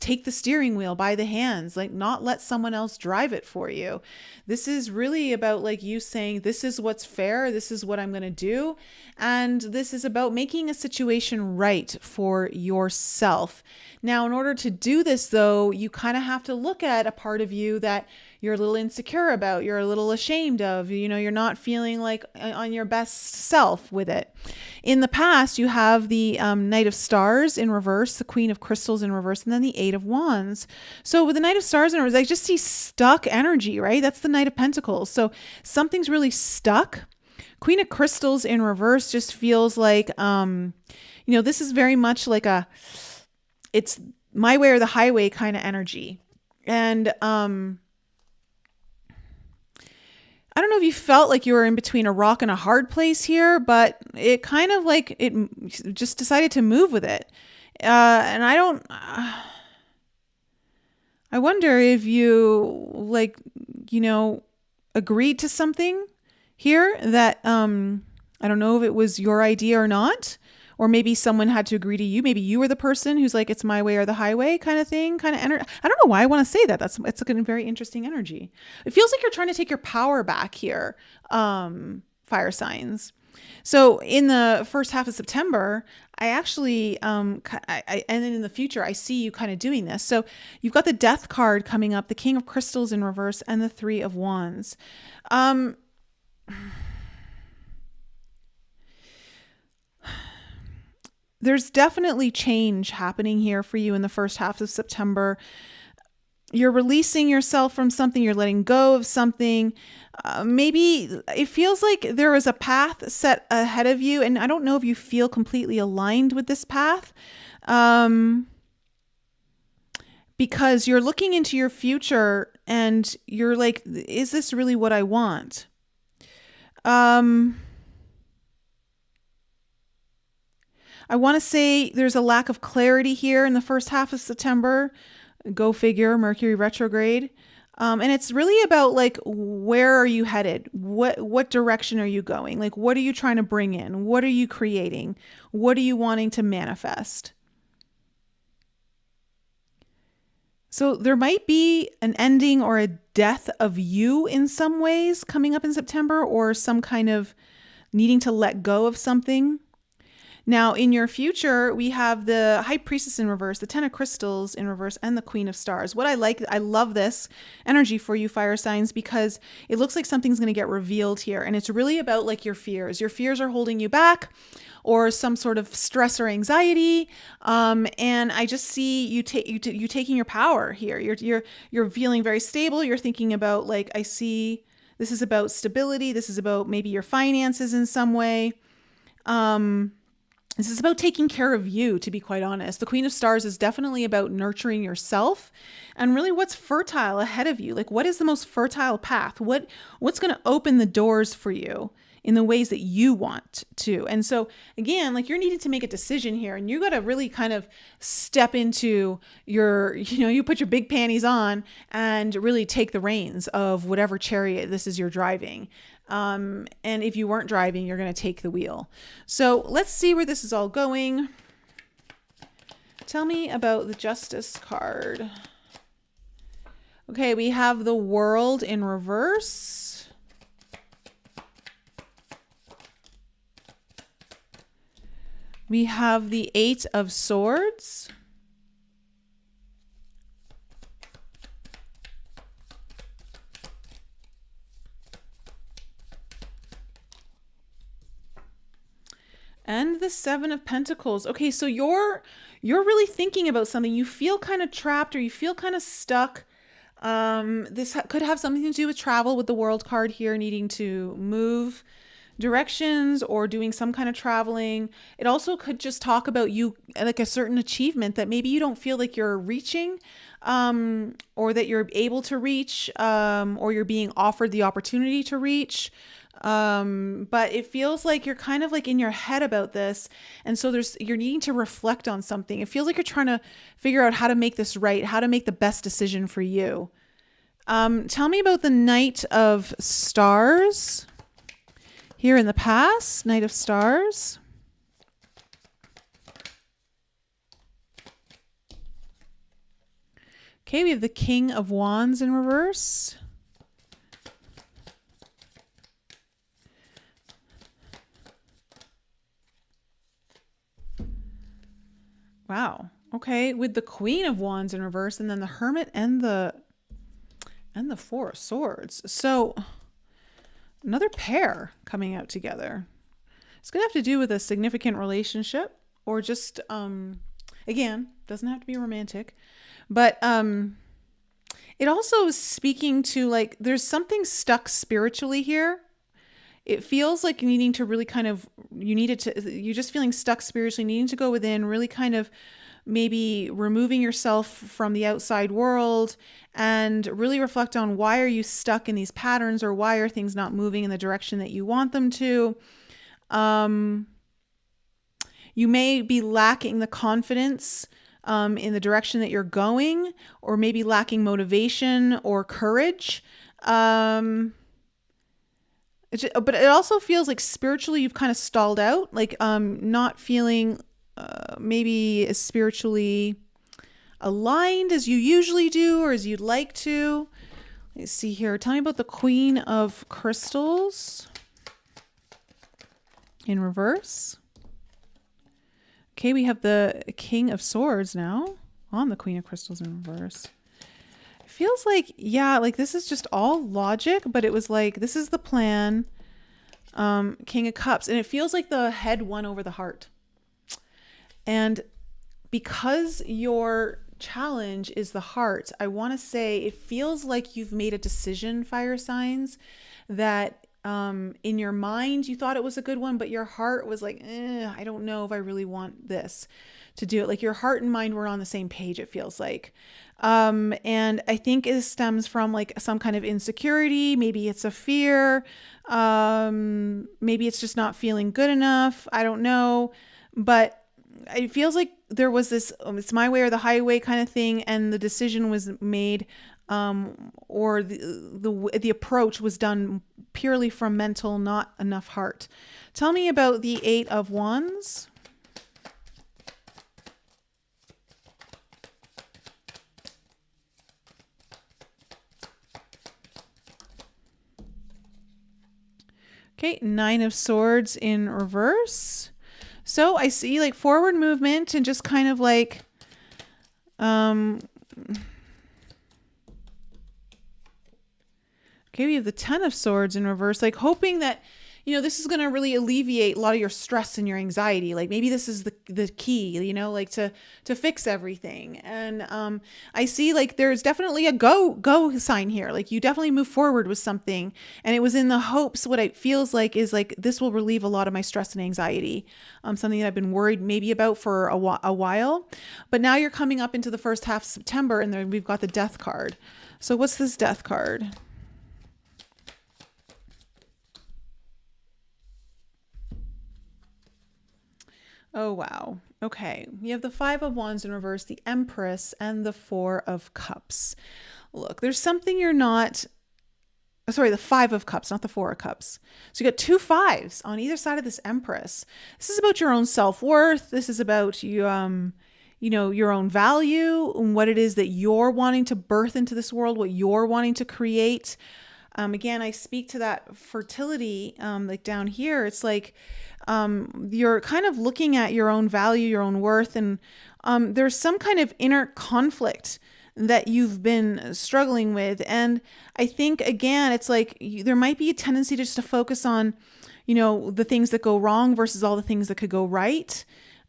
Take the steering wheel by the hands, like not let someone else drive it for you. This is really about like you saying, this is what's fair. This is what I'm going to do. And this is about making a situation right for yourself. Now, in order to do this though, you kind of have to look at a part of you that you're a little insecure about, you're a little ashamed of, you know, you're not feeling like on your best self with it. In the past, you have the Knight of Stars in reverse, the Queen of Crystals in reverse, and then the Eight of Wands. So with the Knight of Stars in reverse, I just see stuck energy, right? That's the Knight of Pentacles. So something's really stuck. Queen of Crystals in reverse just feels like, you know, this is very much like it's my way or the highway kind of energy. And, I don't know if you felt like you were in between a rock and a hard place here, but it kind of like it just decided to move with it. And I wonder if you like, you know, agreed to something here that, I don't know if it was your idea or not, or maybe someone had to agree to you. Maybe you were the person who's like, it's my way or the highway kind of thing, kind of energy. I don't know why I want to say that. It's a very interesting energy. It feels like you're trying to take your power back here, fire signs. So in the first half of September, I actually, and then in the future, I see you kind of doing this. So you've got the Death card coming up, the King of Crystals in reverse, and the Three of Wands. there's definitely change happening here for you in the first half of September. You're releasing yourself from something. You're letting go of something. Maybe it feels like there is a path set ahead of you. And I don't know if you feel completely aligned with this path. Because you're looking into your future and you're like, is this really what I want? I want to say there's a lack of clarity here in the first half of September. Go figure, Mercury retrograde. And it's really about like, where are you headed? What direction are you going? Like, what are you trying to bring in? What are you creating? What are you wanting to manifest? So there might be an ending or a death of you in some ways coming up in September, or some kind of needing to let go of something. Now, in your future, we have the High Priestess in reverse, the Ten of Crystals in reverse, and the Queen of Stars. What I love this energy for you, fire signs, because it looks like something's going to get revealed here. And it's really about like your fears. Your fears are holding you back, or some sort of stress or anxiety. And I just see you taking your power here. You're feeling very stable. You're thinking about, like, I see this is about stability. This is about maybe your finances in some way. This is about taking care of you, to be quite honest. The Queen of Stars is definitely about nurturing yourself and really what's fertile ahead of you. Like, what is the most fertile path? What's going to open the doors for you in the ways that you want to? And so again, like, you're needing to make a decision here, and you got to really kind of step into your, you put your big panties on and really take the reins of whatever chariot this is you're driving. And if you weren't driving, you're going to take the wheel. So let's see where this is all going. Tell me about the Justice card. Okay, we have the World in reverse. We have the Eight of Swords. And the Seven of Pentacles. Okay, so you're really thinking about something. You feel kind of trapped, or you feel kind of stuck. This could have something to do with travel, with the World card here, needing to move directions or doing some kind of traveling. It also could just talk about you, like a certain achievement that maybe you don't feel like you're reaching, or that you're able to reach, or you're being offered the opportunity to reach. But it feels like you're kind of like in your head about this. And so you're needing to reflect on something. It feels like you're trying to figure out how to make this right, how to make the best decision for you. Tell me about the Knight of Stars here in the past. Knight of Stars. Okay, we have the King of Wands in reverse. Wow. Okay, with the Queen of Wands in reverse, and then the Hermit and the Four of Swords. So another pair coming out together. It's going to have to do with a significant relationship, or just again, doesn't have to be romantic, but it also is speaking to, like, there's something stuck spiritually here. It feels like needing to really kind of, you're just feeling stuck spiritually, needing to go within, really kind of maybe removing yourself from the outside world, and really reflect on, why are you stuck in these patterns, or why are things not moving in the direction that you want them to? You may be lacking the confidence in the direction that you're going, or maybe lacking motivation or courage. But it also feels like spiritually you've kind of stalled out, like not feeling maybe as spiritually aligned as you usually do, or as you'd like to. Let's see here. Tell me about the Queen of Crystals in reverse. Okay, we have the King of Swords now on the Queen of Crystals in reverse. Feels like, yeah, like this is just all logic, but it was like, this is the plan. King of Cups, and it feels like the head won over the heart. And because your challenge is the heart, I want to say it feels like you've made a decision, fire signs, that in your mind you thought it was a good one, but your heart was like, I don't know if I really want this to do it. Like your heart and mind were on the same page, it feels like. And I think it stems from like some kind of insecurity. Maybe it's a fear. Maybe it's just not feeling good enough. I don't know. But it feels like there was this, it's my way or the highway kind of thing. And the decision was made, or the approach was done purely from mental, not enough heart. Tell me about the 8 of Wands. Okay, 9 of Swords in reverse. So I see like forward movement and just kind of like, okay, we have the 10 of Swords in reverse, like hoping that, you know, this is going to really alleviate a lot of your stress and your anxiety. Like maybe this is the key, you know, like to fix everything. And I see like there's definitely a go sign here. Like you definitely move forward with something. And it was in the hopes, what it feels like is like, this will relieve a lot of my stress and anxiety. Something that I've been worried maybe about for a while. But now you're coming up into the first half of September and then we've got the Death card. So what's this Death card? Oh, wow. Okay. We have the 5 of Wands in reverse, the Empress, and the 4 of Cups. Look, there's something you're not, sorry, the 5 of Cups, not the 4 of Cups. So you got 2 5s on either side of this Empress. This is about your own self-worth. This is about you, you know, your own value and what it is that you're wanting to birth into this world, what you're wanting to create. Again, I speak to that fertility, like down here. It's like, you're kind of looking at your own value, your own worth, and there's some kind of inner conflict that you've been struggling with. And I think, again, it's like there might be a tendency just to focus on, you know, the things that go wrong versus all the things that could go right.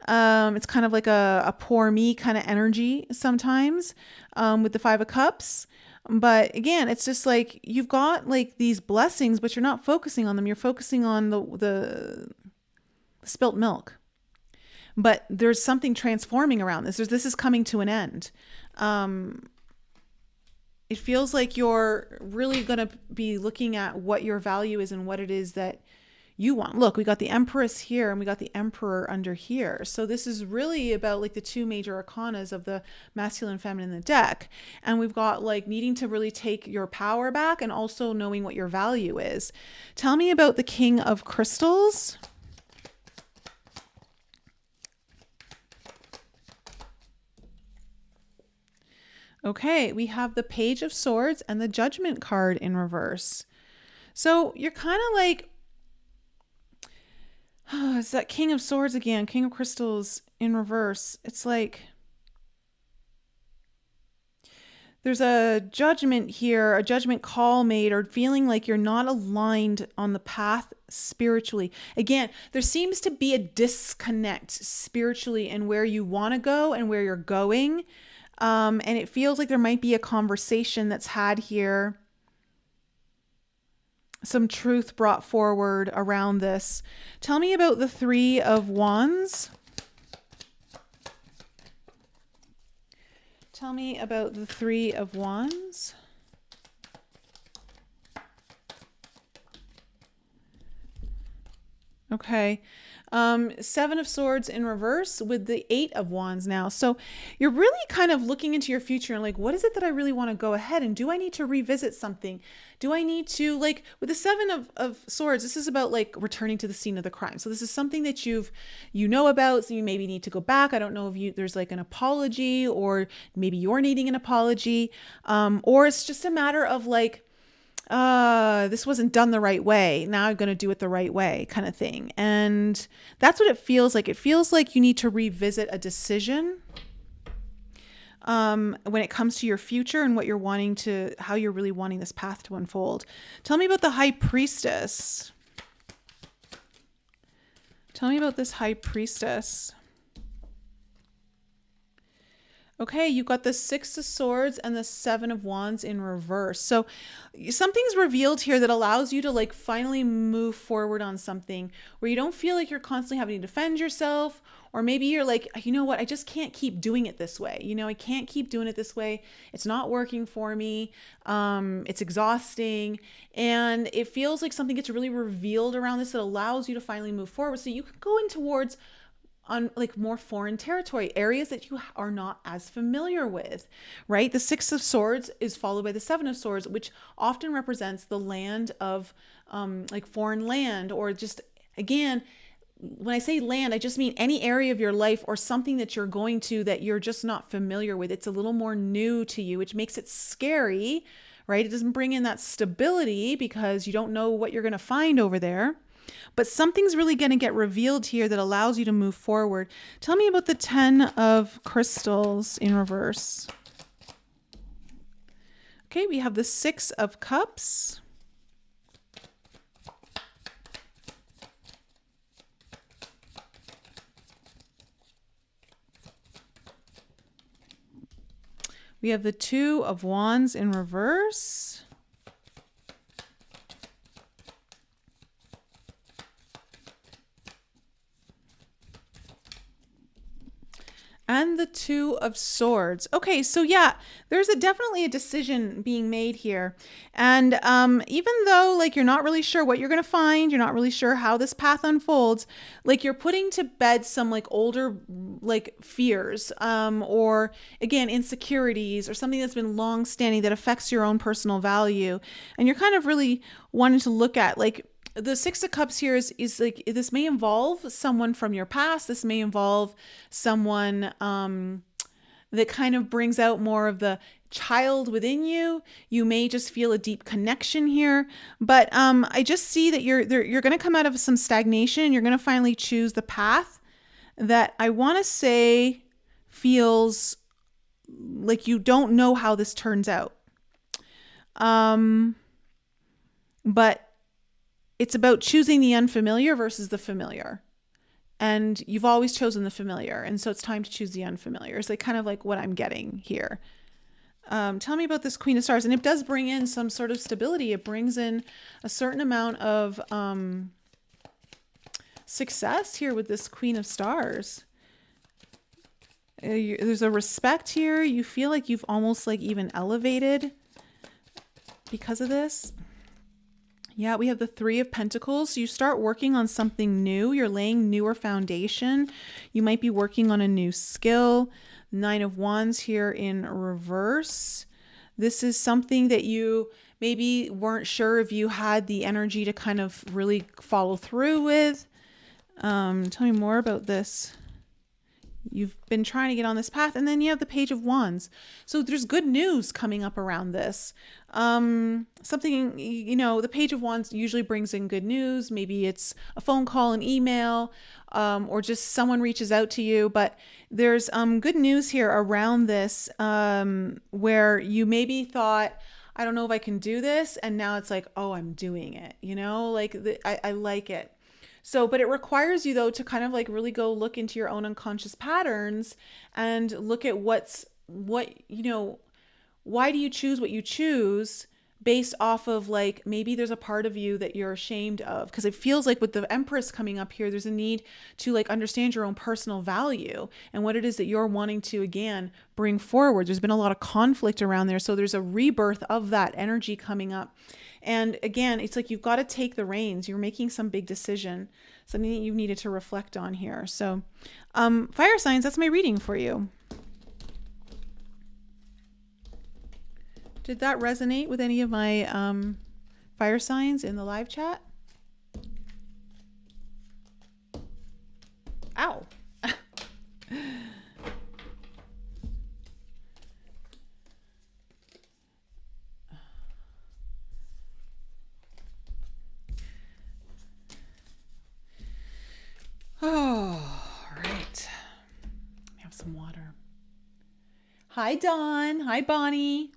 It's kind of like a poor me kind of energy sometimes with the 5 of Cups. But again, it's just like you've got like these blessings, but you're not focusing on them. You're focusing on the spilt milk. But there's something transforming around this. This is coming to an end. It feels like you're really going to be looking at what your value is and what it is that you want. Look, we got the Empress here and we got the Emperor under here. So this is really about like the 2 major arcanas of the masculine and feminine in the deck. And we've got like needing to really take your power back and also knowing what your value is. Tell me about the King of Crystals. Okay, we have the Page of Swords and the Judgment card in reverse. So you're kind of like, it's that King of Swords again, King of Crystals in reverse. It's like there's a judgment here, a judgment call made, or feeling like you're not aligned on the path spiritually. Again, there seems to be a disconnect spiritually in where you want to go and where you're going. And it feels like there might be a conversation that's had here. Some truth brought forward around this. Tell me about the 3 of Wands. Tell me about the 3 of Wands. Okay. 7 of Swords in reverse with the 8 of Wands now. So you're really kind of looking into your future and like, what is it that I really want to go ahead and do? I need to revisit something? Do I need to, like with the 7 of Swords, this is about like returning to the scene of the crime. So this is something that you know about, so you maybe need to go back. I don't know if there's like an apology, or maybe you're needing an apology, or it's just a matter of like, this wasn't done the right way. Now I'm going to do it the right way kind of thing. And that's what it feels like. It feels like you need to revisit a decision when it comes to your future and what you're wanting to, how you're really wanting this path to unfold. Tell me about the High Priestess. Tell me about this High Priestess. Okay, you got the Six of Swords and the Seven of Wands in reverse. So something's revealed here that allows you to like finally move forward on something where you don't feel like you're constantly having to defend yourself, or maybe you're like, you know what, I just can't keep doing it this way. You know, I can't keep doing it this way. It's not working for me. It's exhausting. And it feels like something gets really revealed around this that allows you to finally move forward. So you can go in towards on like more foreign territory, areas that you are not as familiar with, right? The Six of Swords is followed by the Seven of Swords, which often represents the land of like foreign land, or just, again, when I say land, I just mean any area of your life or something that you're going to that you're just not familiar with. It's a little more new to you, which makes it scary, right? It doesn't bring in that stability because you don't know what you're going to find over there. But something's really going to get revealed here that allows you to move forward. Tell me about the 10 of crystals in reverse. Okay, we have the 6 of cups. We have the 2 of wands in reverse. And the 2 of swords. Okay, so yeah, there's definitely a decision being made here. And even though like you're not really sure what you're going to find, you're not really sure how this path unfolds, like you're putting to bed some like older like fears or again, insecurities or something that's been long standing that affects your own personal value. And you're kind of really wanting to look at like, the 6 of cups here is like, this may involve someone from your past. This may involve someone that kind of brings out more of the child within you. You may just feel a deep connection here, but I just see that you're going to come out of some stagnation. You're going to finally choose the path that I want to say feels like you don't know how this turns out. But it's about choosing the unfamiliar versus the familiar. And you've always chosen the familiar. And so it's time to choose the unfamiliar. It's like kind of like what I'm getting here. Tell me about this Queen of Stars. And it does bring in some sort of stability. It brings in a certain amount of success here with this Queen of Stars. There's a respect here. You feel like you've almost like even elevated because of this. Yeah, we have the 3 of Pentacles. So you start working on something new. You're laying newer foundation. You might be working on a new skill. 9 of Wands here in reverse. This is something that you maybe weren't sure if you had the energy to kind of really follow through with. Tell me more about this. You've been trying to get on this path, and then you have the Page of Wands. So there's good news coming up around this. Something, you know, the Page of Wands usually brings in good news. Maybe it's a phone call, an email, or just someone reaches out to you. But there's good news here around this where you maybe thought, I don't know if I can do this. And now it's like, oh, I'm doing it. You know, like I like it. So, but it requires you though to kind of like really go look into your own unconscious patterns and look at what, you know, why do you choose what you choose based off of like, maybe there's a part of you that you're ashamed of, because it feels like with the Empress coming up here, there's a need to like understand your own personal value and what it is that you're wanting to, again, bring forward. There's been a lot of conflict around there. So there's a rebirth of that energy coming up. And again, it's like you've got to take the reins. You're making some big decision, something that you needed to reflect on here. So fire signs, that's my reading for you. Did that resonate with any of my fire signs in the live chat? Ow. Oh, right. Let me have some water. Hi, Dawn. Hi, Bonnie.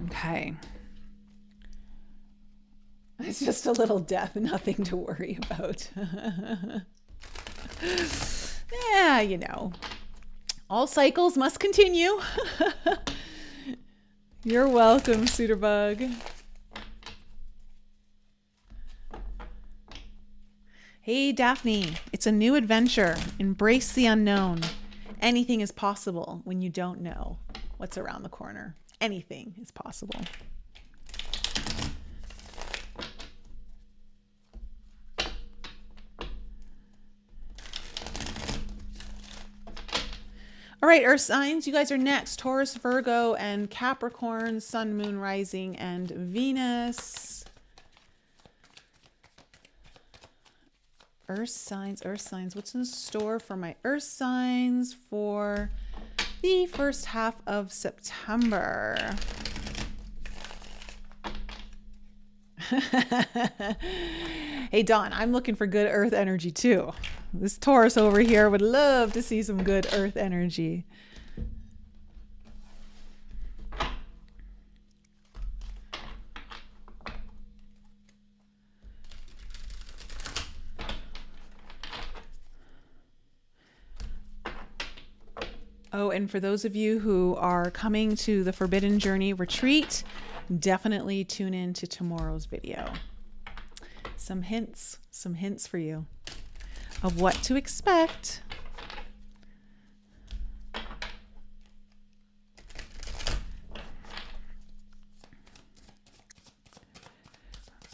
Okay. It's just a little death, nothing to worry about. Yeah, you know, all cycles must continue. You're welcome, Suiterbug. Hey, Daphne, it's a new adventure. Embrace the unknown. Anything is possible when you don't know what's around the corner. Anything is possible. All right, Earth signs, you guys are next. Taurus, Virgo, and Capricorn, Sun, Moon, Rising, and Venus. Earth signs, what's in store for my Earth signs for the first half of September? Hey, Dawn, I'm looking for good Earth energy too. This Taurus over here would love to see some good Earth energy. Oh, and for those of you who are coming to the Forbidden Journey retreat, definitely tune in to tomorrow's video. Some hints for you of what to expect.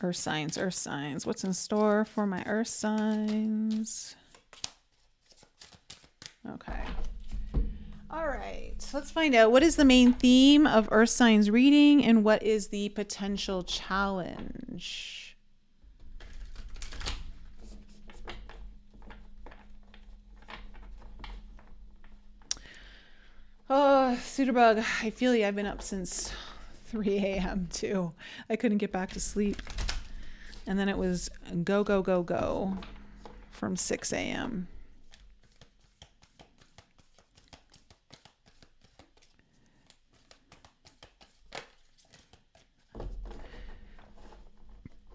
Earth signs. What's in store for my Earth signs? Okay. All right, so let's find out what is the main theme of Earth signs reading and what is the potential challenge. Oh, Suiterbug, I feel you. I've been up since 3 a.m. too. I couldn't get back to sleep. And then it was go, go, go, go from 6 a.m.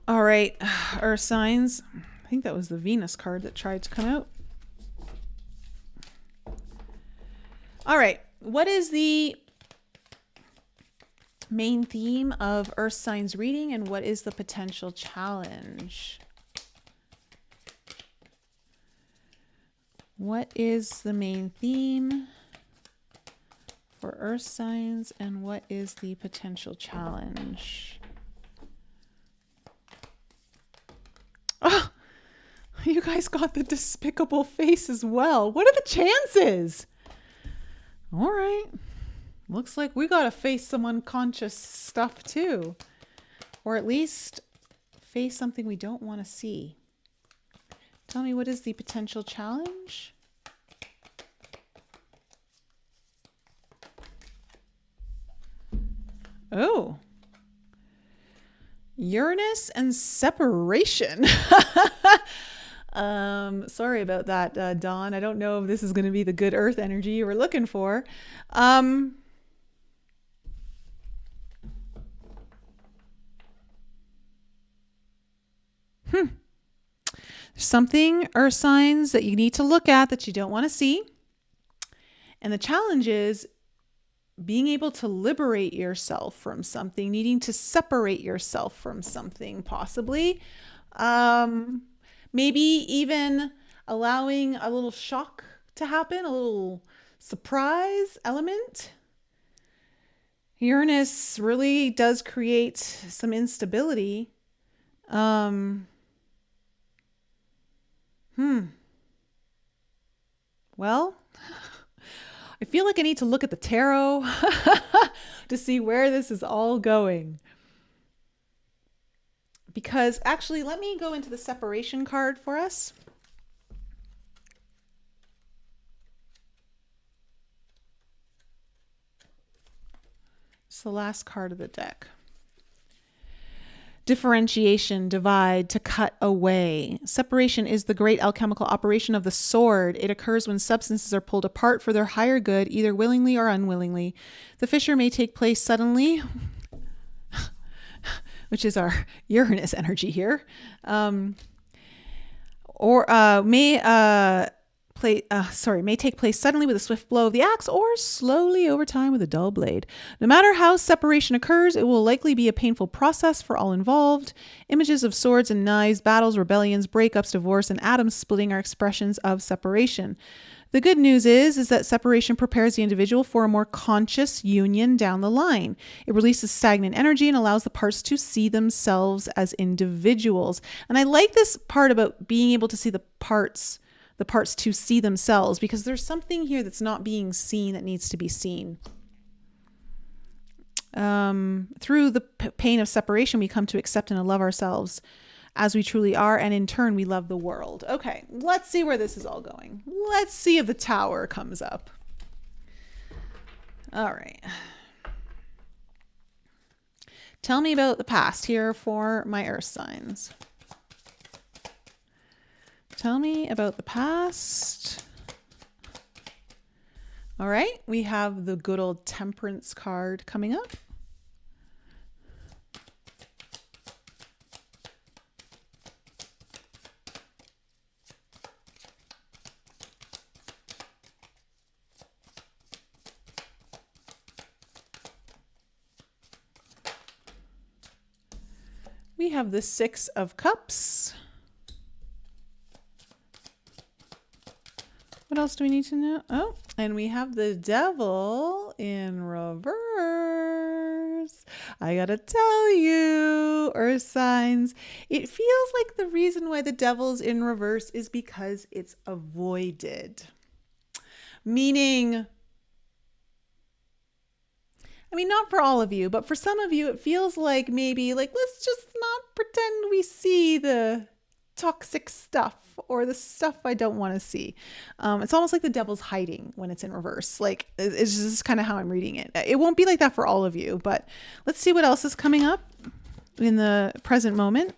All right, Earth signs. I think that was the Venus card that tried to come out. All right, what is the main theme of Earth signs reading and what is the potential challenge? What is the main theme for Earth signs and what is the potential challenge? Oh, you guys got the despicable face as well. What are the chances? All right. Looks like we got to face some unconscious stuff too. Or at least face something we don't want to see. Tell me, what is the potential challenge? Oh. Uranus and separation. Sorry about that, Dawn. I don't know if this is going to be the good Earth energy you were looking for. There's something, Earth signs, that you need to look at that you don't want to see. And the challenge is being able to liberate yourself from something, needing to separate yourself from something, possibly. Maybe even allowing a little shock to happen, a little surprise element. Uranus really does create some instability. Well, I feel like I need to look at the tarot to see where this is all going. Because actually, let me go into the separation card for us. It's the last card of the deck. Differentiation, divide, to cut away. Separation is the great alchemical operation of the sword. It occurs when substances are pulled apart for their higher good, either willingly or unwillingly. The fissure may take place suddenly, which is our Uranus energy here, or may may take place suddenly with a swift blow of the axe or slowly over time with a dull blade. No matter how separation occurs, it will likely be a painful process for all involved. Images of swords and knives, battles, rebellions, breakups, divorce, and atom splitting are expressions of separation. The good news is that separation prepares the individual for a more conscious union down the line. It releases stagnant energy and allows the parts to see themselves as individuals. And I like this part about being able to see the parts to see themselves, because there's something here that's not being seen that needs to be seen. Through the pain of separation, we come to accept and love ourselves as we truly are, and in turn, we love the world. Okay, let's see where this is all going. Let's see if the Tower comes up. All right. Tell me about the past here for my earth signs. Tell me about the past. All right, we have the good old Temperance card coming up. We have the Six of Cups. What else do we need to know? Oh, and we have the Devil in reverse. I gotta tell you, earth signs, it feels like the reason why the Devil's in reverse is because it's avoided. Meaning, I mean, not for all of you, but for some of you, it feels like maybe like, let's just not pretend we see the toxic stuff or the stuff I don't want to see. It's almost like the Devil's hiding when it's in reverse. Like, it's just kind of how I'm reading it. It won't be like that for all of you, but let's see what else is coming up in the present moment.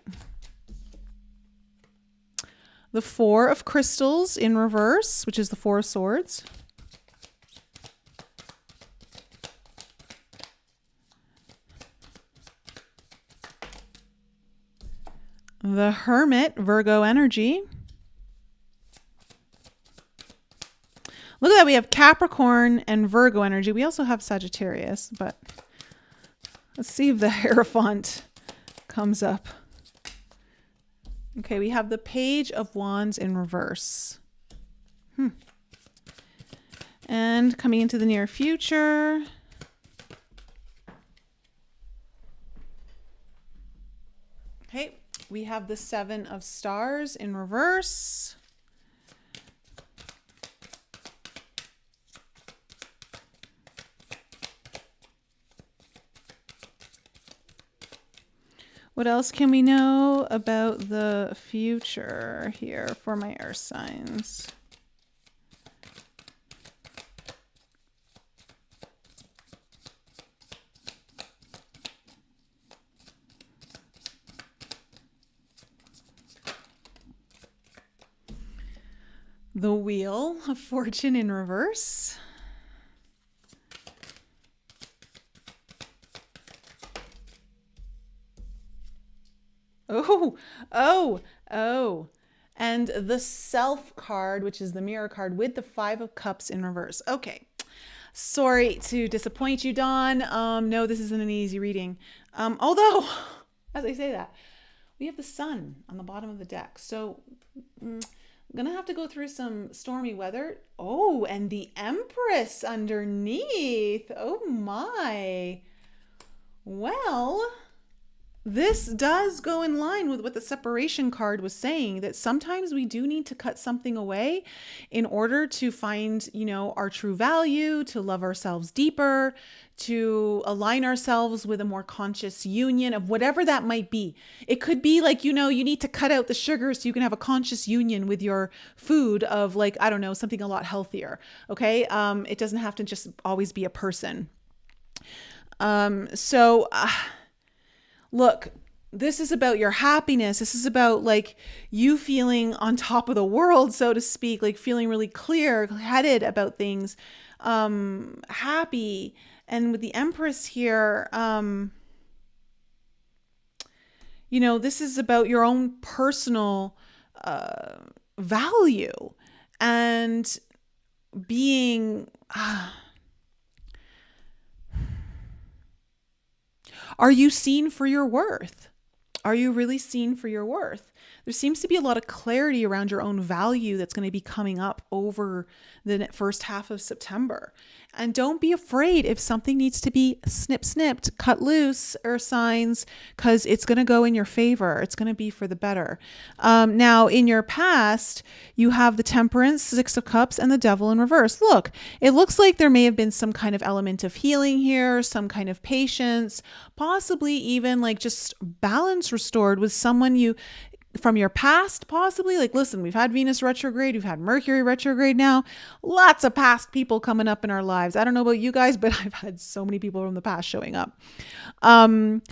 The Four of Crystals in reverse, which is the Four of Swords. The Hermit, Virgo energy. Look at that. We have Capricorn and Virgo energy. We also have Sagittarius, but let's see if the Hierophant comes up. Okay, we have the Page of Wands in reverse. And coming into the near future, okay, we have the Seven of Stars in reverse. What else can we know about the future here for my earth signs? The Wheel of Fortune in reverse. Oh. And the Self card, which is the Mirror card with the Five of Cups in reverse. Okay. Sorry to disappoint you, Dawn. No, this isn't an easy reading. Although, as I say that, we have the Sun on the bottom of the deck. So I'm going to have to go through some stormy weather. Oh, and the Empress underneath. Oh my. Well, this does go in line with what the separation card was saying, that sometimes we do need to cut something away in order to find, our true value, to love ourselves deeper, to align ourselves with a more conscious union of whatever that might be. It could be like, you need to cut out the sugar so you can have a conscious union with your food of like, I don't know, something a lot healthier. Okay. It doesn't have to just always be a person. Look, this is about your happiness. This is about like you feeling on top of the world, so to speak, like feeling really clear-headed about things, happy. And with the Empress here, this is about your own personal value and being, are you seen for your worth? Are you really seen for your worth? There seems to be a lot of clarity around your own value that's going to be coming up over the first half of September. And don't be afraid if something needs to be snipped, cut loose, or signs, because it's going to go in your favor. It's going to be for the better. Now, in your past, you have the Temperance, Six of Cups, and the Devil in reverse. Look, it looks like there may have been some kind of element of healing here, some kind of patience, possibly even like just balance restored with someone you from your past, possibly. Like, listen, we've had Venus retrograde, we've had Mercury retrograde now, lots of past people coming up in our lives. I don't know about you guys, but I've had so many people from the past showing up. And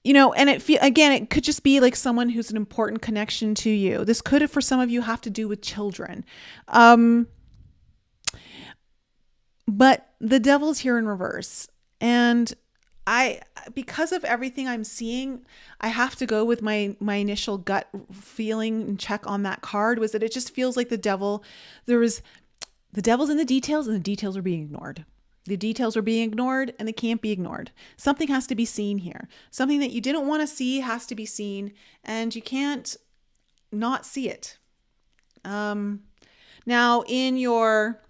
it could just be like someone who's an important connection to you. This could, for some of you, have to do with children. But the Devil's here in reverse. And because of everything I'm seeing, I have to go with my initial gut feeling and check on that card, was that it just feels like the devil's in the details, and the details are being ignored. The details are being ignored, and they can't be ignored. Something has to be seen here. Something that you didn't want to see has to be seen, and you can't not see it. Now in your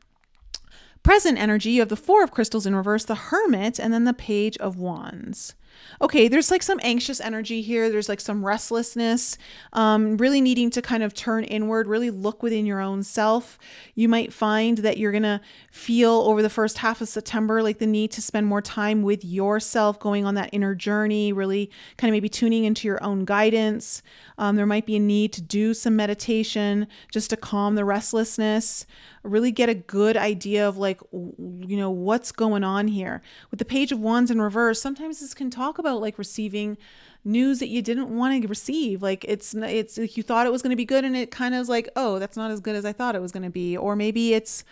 present energy, you have the Four of Crystals in reverse, the Hermit, and then the Page of Wands. Okay, there's like some anxious energy here. There's like some restlessness, really needing to kind of turn inward, really look within your own self. You might find that you're going to feel over the first half of September like the need to spend more time with yourself, going on that inner journey, really kind of maybe tuning into your own guidance. There might be a need to do some meditation just to calm the restlessness, really get a good idea of like, what's going on here. With the Page of Wands in reverse, sometimes this can talk about like receiving news that you didn't want to receive. Like it's like you thought it was going to be good, and it kind of is like, oh, that's not as good as I thought it was going to be. Or maybe it's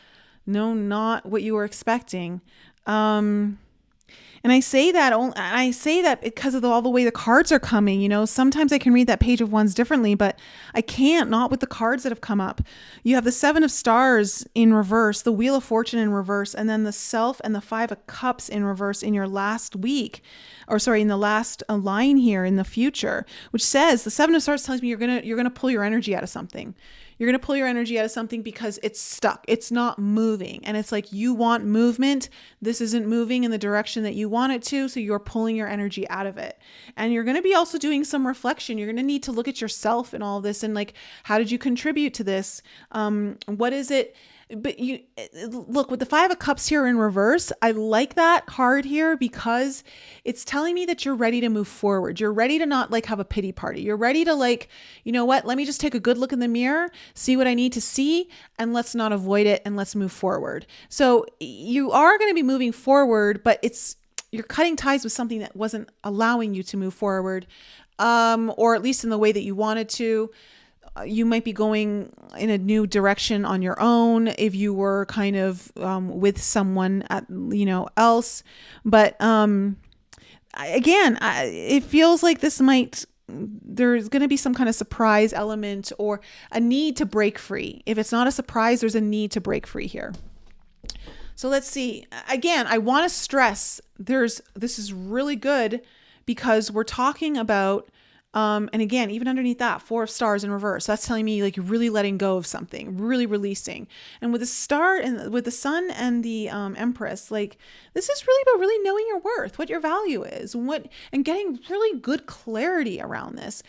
not what you were expecting. And I say that because of all the way the cards are coming. Sometimes I can read that Page of Wands differently, but I can't, not with the cards that have come up. You have the Seven of Stars in reverse, the Wheel of Fortune in reverse, and then the Self and the Five of Cups in reverse in your last week, in the last line here in the future, which says the Seven of Stars tells me you're gonna pull your energy out of something. You're going to pull your energy out of something because it's stuck. It's not moving. And it's like you want movement. This isn't moving in the direction that you want it to. So you're pulling your energy out of it. And you're going to be also doing some reflection. You're going to need to look at yourself and all this. And like, how did you contribute to this? What is it? But you look with the Five of Cups here in reverse. I like that card here because it's telling me that you're ready to move forward. You're ready to not like have a pity party. You're ready to like, you know what? Let me just take a good look in the mirror, see what I need to see, and let's not avoid it, and let's move forward. So you are going to be moving forward, but you're cutting ties with something that wasn't allowing you to move forward, or at least in the way that you wanted to. You might be going in a new direction on your own if you were kind of with someone else. But it feels like there's going to be some kind of surprise element or a need to break free. If it's not a surprise, there's a need to break free here. So let's see. Again, I want to stress this is really good because we're talking about and again, even underneath that, Four of Stars in reverse, that's telling me like you're really letting go of something, really releasing. And with the star and with the Sun and the Empress, like this is really about really knowing your worth, what your value is, and getting really good clarity around this.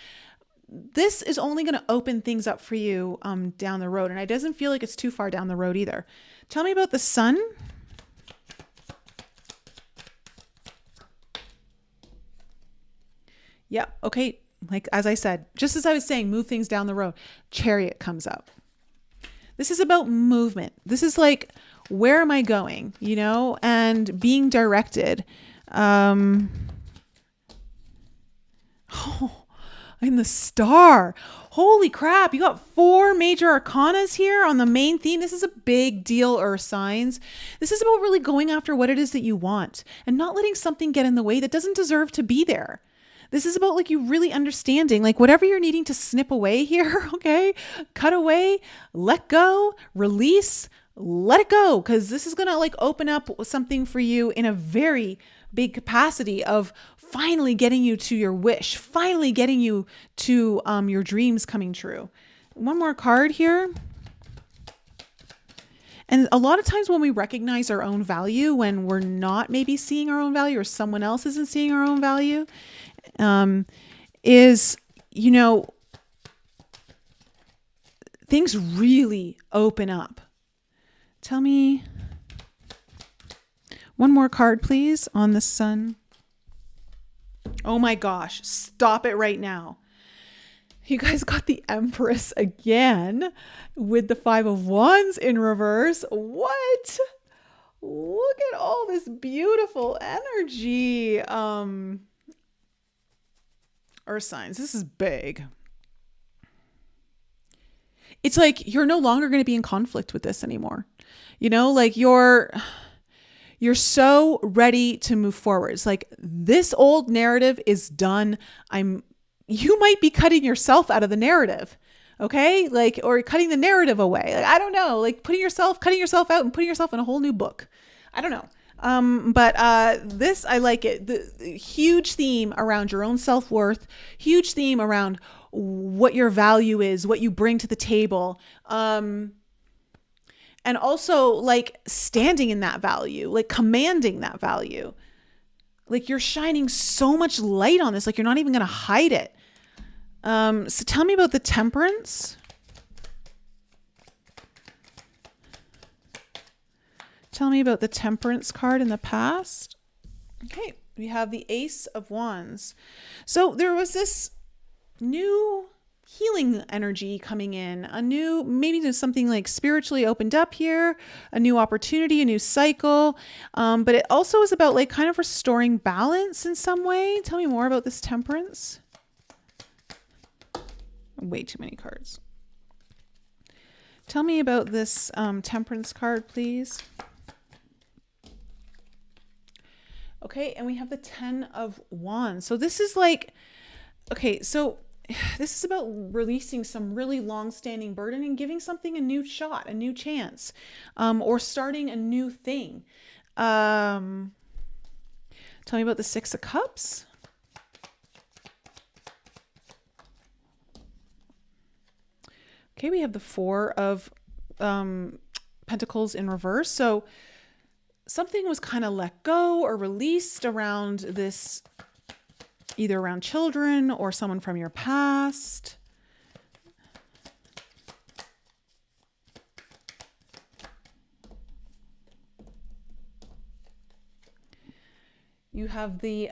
This is only going to open things up for you down the road. And it doesn't feel like it's too far down the road either. Tell me about the Sun. Yep. Okay. Like, as I said, just as I was saying, move things down the road. Chariot comes up. This is about movement. This is like, where am I going? And being directed. And the Star. Holy crap. You got 4 major arcanas here on the main theme. This is a big deal, Earth signs. This is about really going after what it is that you want and not letting something get in the way that doesn't deserve to be there. This is about like you really understanding, like whatever you're needing to snip away here, okay? Cut away, let go, release, let it go. Cause this is going to like open up something for you in a very big capacity of finally getting you to your wish, finally getting you to your dreams coming true. One more card here. And a lot of times when we recognize our own value, when we're not maybe seeing our own value or someone else isn't seeing our own value, is, you know, things really open up. Tell me one more card, please, on the sun. Oh my gosh, stop it right now. You guys got the Empress again with the Five of Wands in reverse. What? Look at all this beautiful energy. Earth signs, this is big. It's like you're no longer going to be in conflict with this anymore. You know, like you're so ready to move forward. It's like this old narrative is done. You might be cutting yourself out of the narrative. Okay. Like, or cutting the narrative away. Like, I don't know, like cutting yourself out and putting yourself in a whole new book. I don't know. But this, I like it. The huge theme around your own self-worth, huge theme around what your value is, what you bring to the table. And also like standing in that value, like commanding that value. Like you're shining so much light on this. Like you're not even going to hide it. So tell me about the Temperance. Tell me about the Temperance card in the past. Okay. We have the Ace of Wands. So there was this new healing energy coming in, maybe there's something like spiritually opened up here, a new opportunity, a new cycle. But it also is about like kind of restoring balance in some way. Tell me more about this Temperance. Way too many cards. Tell me about this Temperance card, please. Okay. And we have the 10 of Wands. So this is like, okay, so this is about releasing some really long-standing burden and giving something a new shot, a new chance, or starting a new thing. Tell me about the Six of Cups. Okay, we have the Four of Pentacles in reverse. So something was kind of let go or released around this, either around children or someone from your past. You have the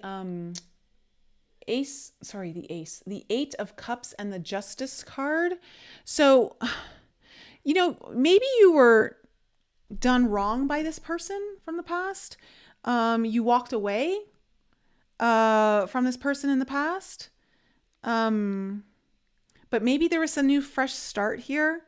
the Eight of Cups and the Justice card. So, you know, maybe you were done wrong by this person from the past. You walked away from this person in the past. But maybe there was a new fresh start here.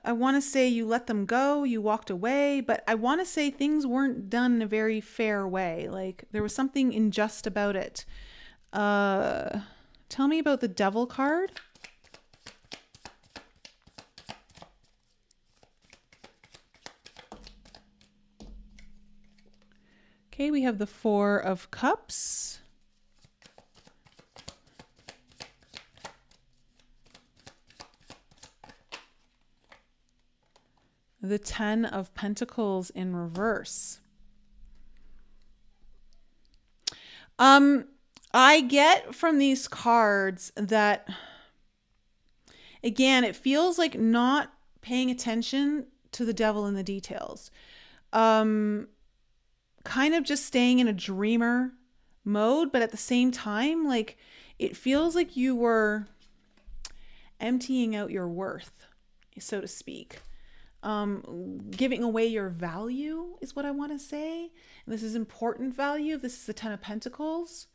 I want to say you let them go, you walked away, but I want to say things weren't done in a very fair way. Like there was something unjust about it. Tell me about the Devil card. Okay, we have the Four of Cups. The 10 of Pentacles in reverse. I get from these cards that, again, it feels like not paying attention to the devil in the details. Kind of just staying in a dreamer mode, but at the same time, like it feels like you were emptying out your worth, so to speak. Giving away your value is what I want to say. And this is important value. This is the 10 of Pentacles.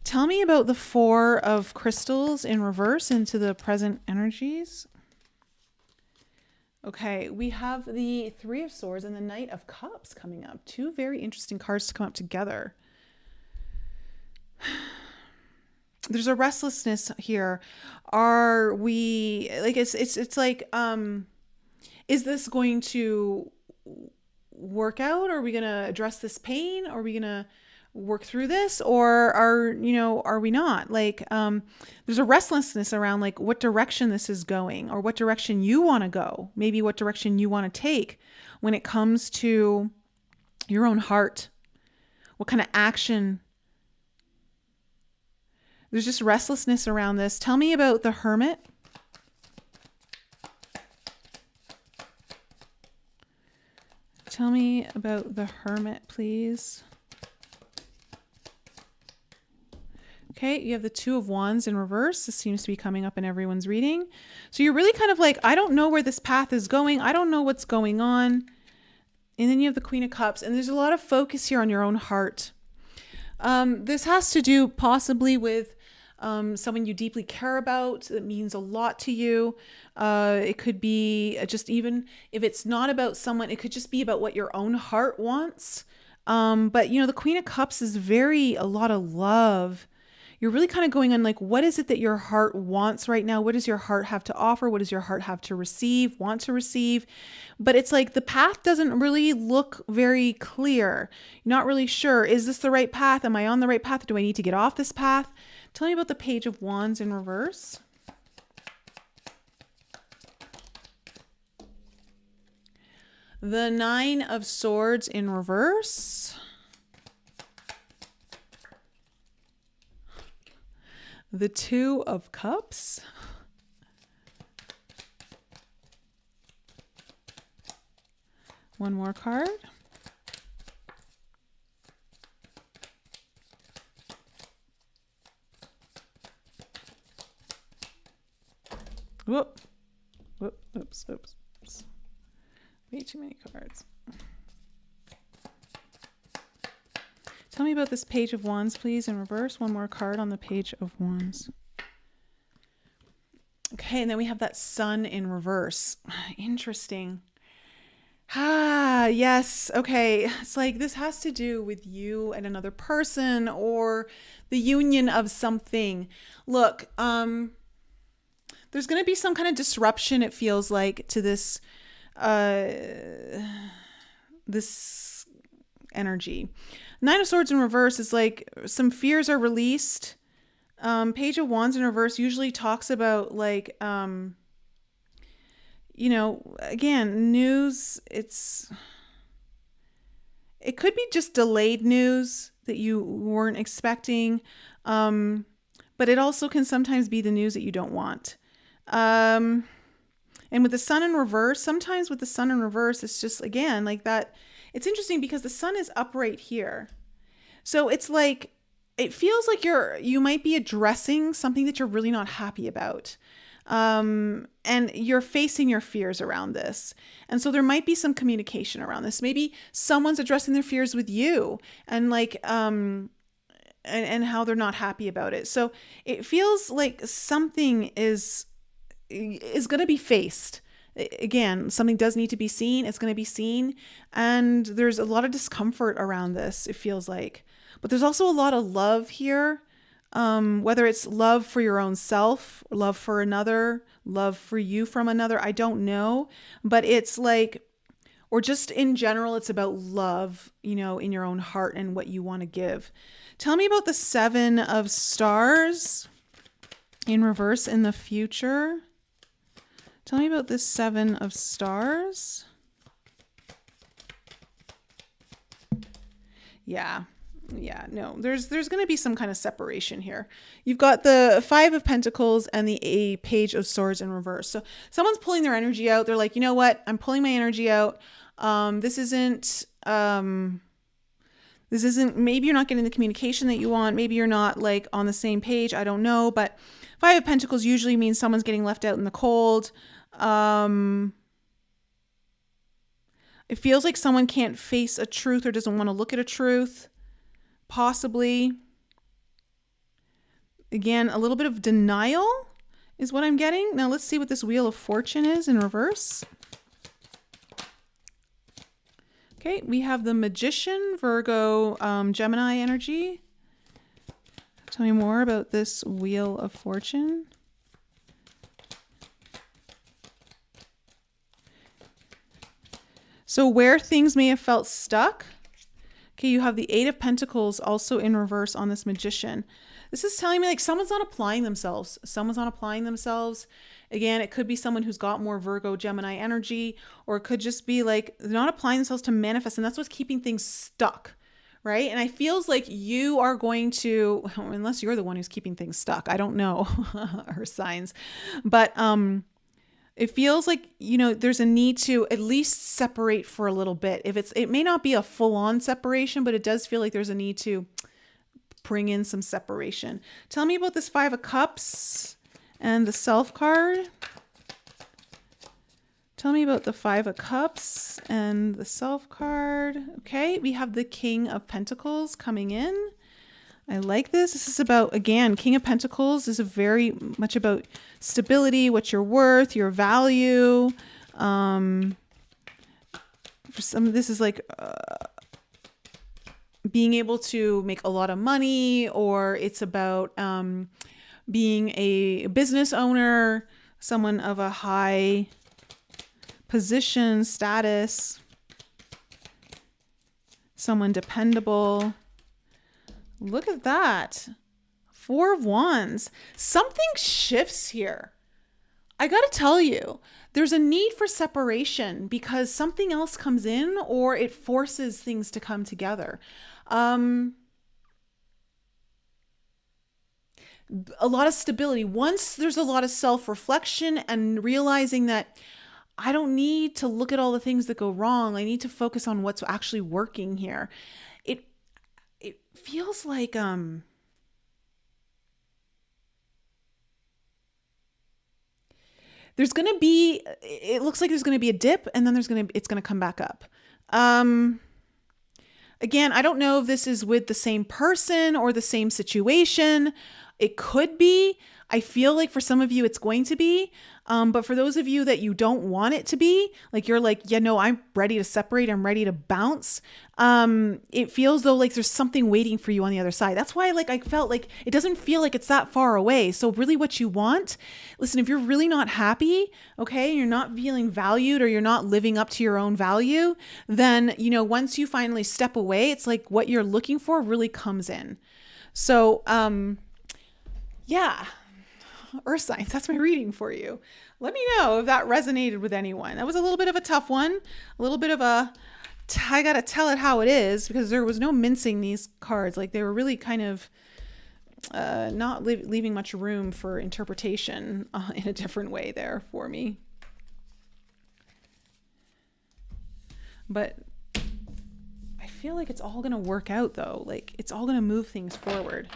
Tell me about the Four of Crystals in reverse into the present energies. Okay, we have the Three of Swords and the Knight of Cups coming up. Two very interesting cards to come up together. there's a restlessness here. Are we like, it's like, is this going to work out? Are we going to address this pain? Are we going to work through this, or are we not? Like, there's a restlessness around like what direction this is going, or what direction you want to go, maybe what direction you want to take when it comes to your own heart, what kind of action. There's just restlessness around this. Tell me about the Hermit. Tell me about the Hermit, please. Okay, you have the Two of Wands in reverse. This seems to be coming up in everyone's reading. So you're really kind of like, I don't know where this path is going. I don't know what's going on. And then you have the Queen of Cups, and there's a lot of focus here on your own heart. This has to do possibly with someone you deeply care about that means a lot to you. It could be just, even if it's not about someone, it could just be about what your own heart wants. But the Queen of Cups is a lot of love. You're really kind of going on like, what is it that your heart wants right now? What does your heart have to offer? What does your heart have to receive, want to receive? But it's like the path doesn't really look very clear. You're not really sure. Is this the right path? Am I on the right path? Do I need to get off this path? Tell me about the Page of Wands in reverse. The Nine of Swords in reverse. The Two of Cups. One more card. Whoop. Whoop. Oops. Oops. Oops. Way too many cards. Tell me about this Page of Wands, please, in reverse. One more card on the Page of Wands. Okay, and then we have that Sun in reverse. Interesting. Yes. Okay. It's like this has to do with you and another person, or the union of something. Look, there's going to be some kind of disruption, it feels like, to this this energy. Nine of Swords in reverse is like some fears are released. Page of Wands in reverse usually talks about like, again, news. It could be just delayed news that you weren't expecting. But it also can sometimes be the news that you don't want. And with the Sun in reverse, sometimes with the Sun in reverse, it's just, again, like that. It's interesting because the Sun is up right here. So it's like, it feels like you might be addressing something that you're really not happy about. And you're facing your fears around this. And so there might be some communication around this. Maybe someone's addressing their fears with you, and like, and how they're not happy about it. So it feels like something is going to be faced. Again, something does need to be seen. It's going to be seen. And there's a lot of discomfort around this, it feels like. But there's also a lot of love here. Whether it's love for your own self, love for another, love for you from another, I don't know. But it's like, or just in general, it's about love, in your own heart and what you want to give. Tell me about the Seven of Stars in reverse in the future. Tell me about this Seven of Stars. Yeah, no, there's going to be some kind of separation here. You've got the Five of Pentacles and the Page of Swords in reverse. So someone's pulling their energy out. They're like, you know what? I'm pulling my energy out. This isn't, maybe you're not getting the communication that you want. Maybe you're not like on the same page. I don't know. But Five of Pentacles usually means someone's getting left out in the cold. It feels like someone can't face a truth or doesn't want to look at a truth. Possibly. Again, a little bit of denial is what I'm getting. Now let's see what this Wheel of Fortune is in reverse. Okay, we have the Magician, Virgo, Gemini energy. Tell me more about this Wheel of Fortune. So where things may have felt stuck. Okay, you have the Eight of Pentacles also in reverse on this Magician. This is telling me like someone's not applying themselves. Someone's not applying themselves. Again, it could be someone who's got more Virgo, Gemini energy, or it could just be like they're not applying themselves to manifest, and that's what's keeping things stuck, right? And I feels like you are going to, unless you're the one who's keeping things stuck, I don't know, her signs, but it feels like, you know, there's a need to at least separate for a little bit. It may not be a full-on separation, but it does feel like there's a need to bring in some separation. Tell me about this Five of Cups and the Self card. Tell me about the Five of Cups and the Self card. Okay, we have the King of Pentacles coming in. I like this. This is about, again, King of Pentacles is very much about stability, what you're worth, your value. For some, this is like being able to make a lot of money, or it's about being a business owner, someone of a high position, status, someone dependable. Look at that. Four of Wands. Something shifts here. I got to tell you, there's a need for separation because something else comes in or it forces things to come together. A lot of stability. Once there's a lot of self-reflection and realizing that I don't need to look at all the things that go wrong. I need to focus on what's actually working here. It feels like there's going to be, it looks like there's going to be a dip and then it's going to come back up. Again, I don't know if this is with the same person or the same situation. It could be. I feel like for some of you, it's going to be. But for those of you that you don't want it to be, like you're like, yeah, no, I'm ready to separate. I'm ready to bounce. It feels though like there's something waiting for you on the other side. That's why like I felt like it doesn't feel like it's that far away. So really what you want, listen, if you're really not happy, okay, you're not feeling valued or you're not living up to your own value, then, you know, once you finally step away, it's like what you're looking for really comes in. So, yeah. Earth signs, that's my reading for you. Let me know if that resonated with anyone. That was a little bit of a tough one, a little bit of a, I gotta tell it how it is because there was no mincing these cards. Like they were really kind of not leaving much room for interpretation in a different way there for me. But I feel like it's all gonna work out though. Like it's all gonna move things forward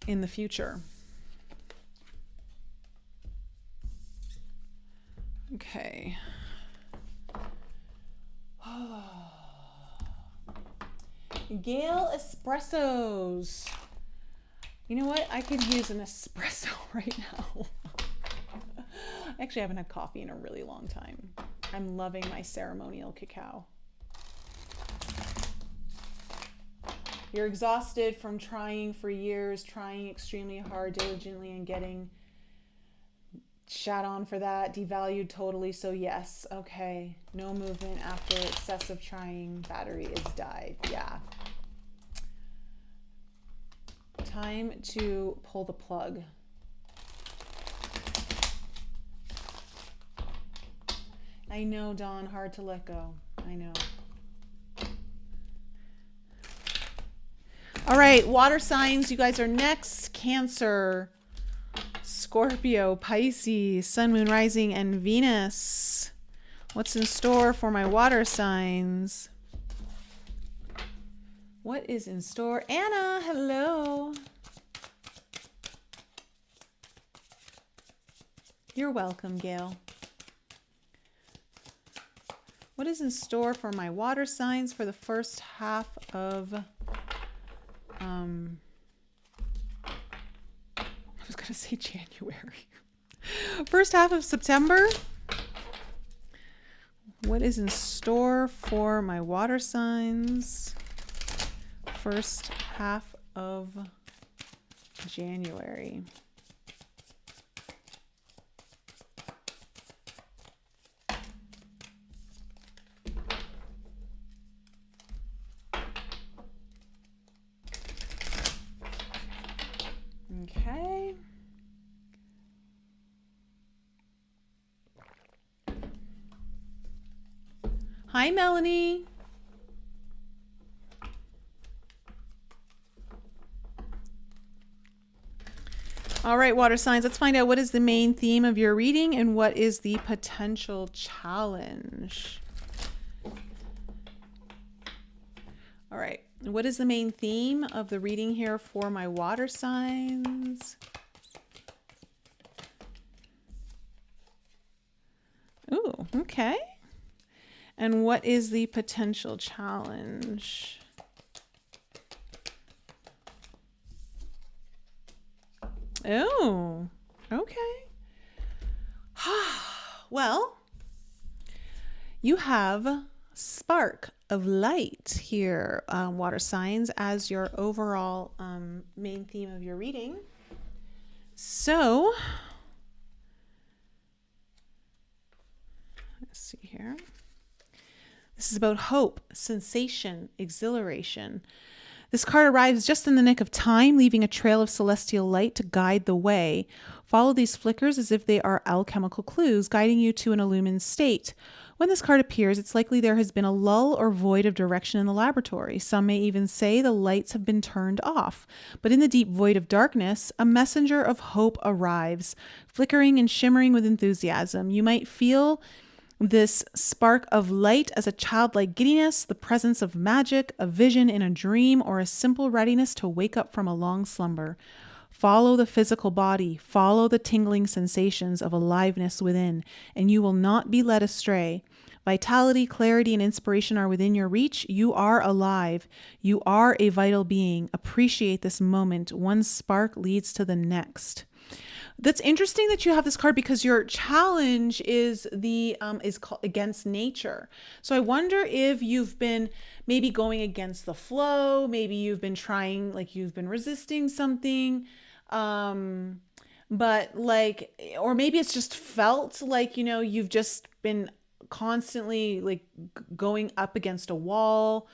in the future. Okay. Gale espressos. You know what? I could use an espresso right now. I actually haven't had coffee in a really long time. I'm loving my ceremonial cacao. You're exhausted from trying for years, trying extremely hard, diligently, and getting shat on for that, devalued totally. So yes, okay, no movement after excessive trying, battery is died. Yeah, time to pull the plug. I know, Dawn, hard to let go. I know. All right, water signs, you guys are next. Cancer, Scorpio, Pisces, Sun, Moon, Rising, and Venus. What's in store for my water signs? What is in store? Anna, hello. You're welcome, Gail. What is in store for my water signs for the first half of I was going to say January. First half of September. What is in store for my water signs? First half of January. Okay. Hi, Melanie. All right, water signs, let's find out what is the main theme of your reading and what is the potential challenge. All right, what is the main theme of the reading here for my water signs? Ooh, okay. And what is the potential challenge? Oh, okay. Well, you have spark of light here, water signs, as your overall main theme of your reading. So, let's see here. This is about hope, sensation, exhilaration. This card arrives just in the nick of time, leaving a trail of celestial light to guide the way. Follow these flickers as if they are alchemical clues, guiding you to an illumined state. When this card appears, it's likely there has been a lull or void of direction in the laboratory. Some may even say the lights have been turned off. But in the deep void of darkness, a messenger of hope arrives, flickering and shimmering with enthusiasm. You might feel this spark of light as a childlike giddiness, the presence of magic, a vision in a dream, or a simple readiness to wake up from a long slumber. Follow the physical body, follow the tingling sensations of aliveness within, and you will not be led astray. Vitality, clarity, and inspiration are within your reach. You are alive. You are a vital being. Appreciate this moment. One spark leads to the next. That's interesting that you have this card because your challenge is called against nature. So I wonder if you've been maybe going against the flow, maybe you've been trying, like you've been resisting something, but like, or maybe it's just felt like, you know, you've just been constantly like going up against a wall.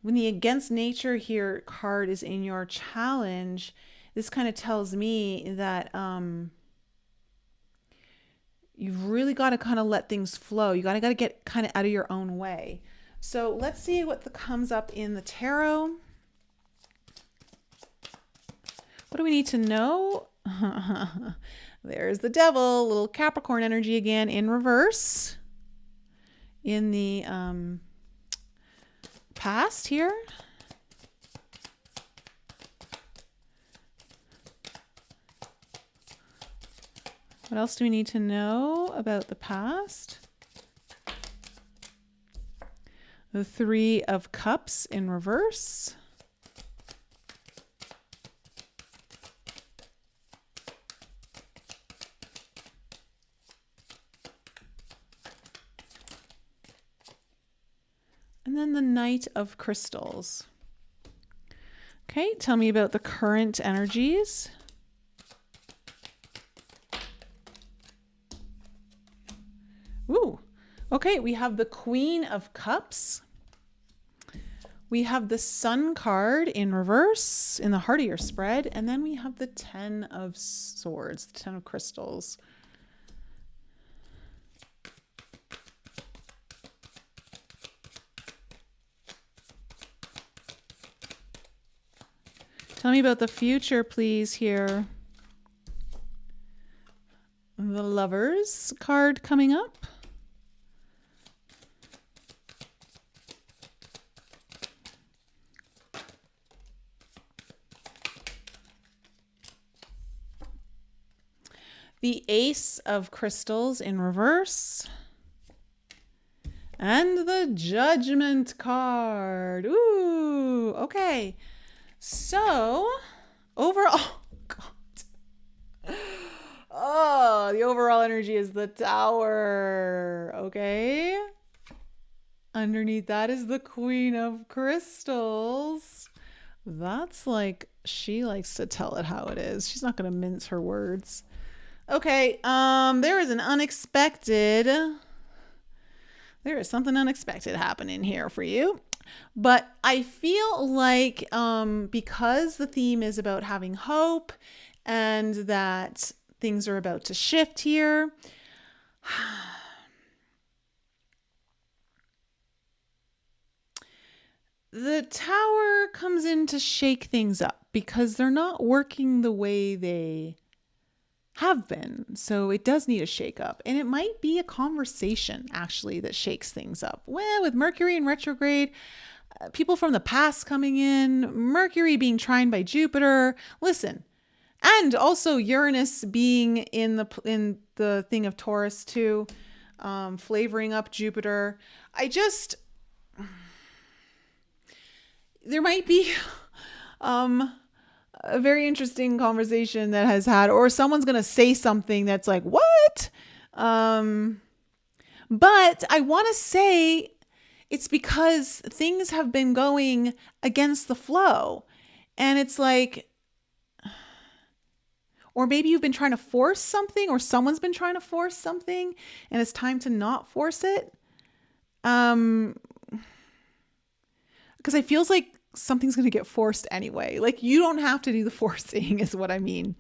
When the against nature here card is in your challenge, this kind of tells me that you've really got to kind of let things flow. You got to get kind of out of your own way. So let's see what comes up in the tarot. What do we need to know? There's the devil, little Capricorn energy again in reverse. In the past here. What else do we need to know about the past? The Three of Cups in reverse. And then the Knight of Crystals. Okay, tell me about the current energies. Ooh, okay, we have the Queen of Cups. We have the Sun card in reverse in the heart of your spread. And then we have the Ten of Swords, the Ten of Crystals. Tell me about the future, please, here. The Lovers card coming up. The Ace of Crystals in reverse. And the Judgment card. Ooh, okay. So, overall, God. Oh, the overall energy is the Tower. Okay. Underneath that is the Queen of Crystals. That's like, she likes to tell it how it is. She's not going to mince her words. Okay, there is something unexpected happening here for you. But I feel like because the theme is about having hope and that things are about to shift here, the Tower comes in to shake things up because they're not working the way they have been. So it does need a shake up. And it might be a conversation actually that shakes things up. Well, with Mercury in retrograde, people from the past coming in, Mercury being trine by Jupiter. Listen, and also Uranus being in the thing of Taurus too, flavoring up Jupiter. There might be a very interesting conversation that has had, or someone's going to say something that's like, what? But I want to say it's because things have been going against the flow. And it's like, or maybe you've been trying to force something, or someone's been trying to force something, and it's time to not force it. Because it feels like something's going to get forced anyway. Like, you don't have to do the forcing is what I mean.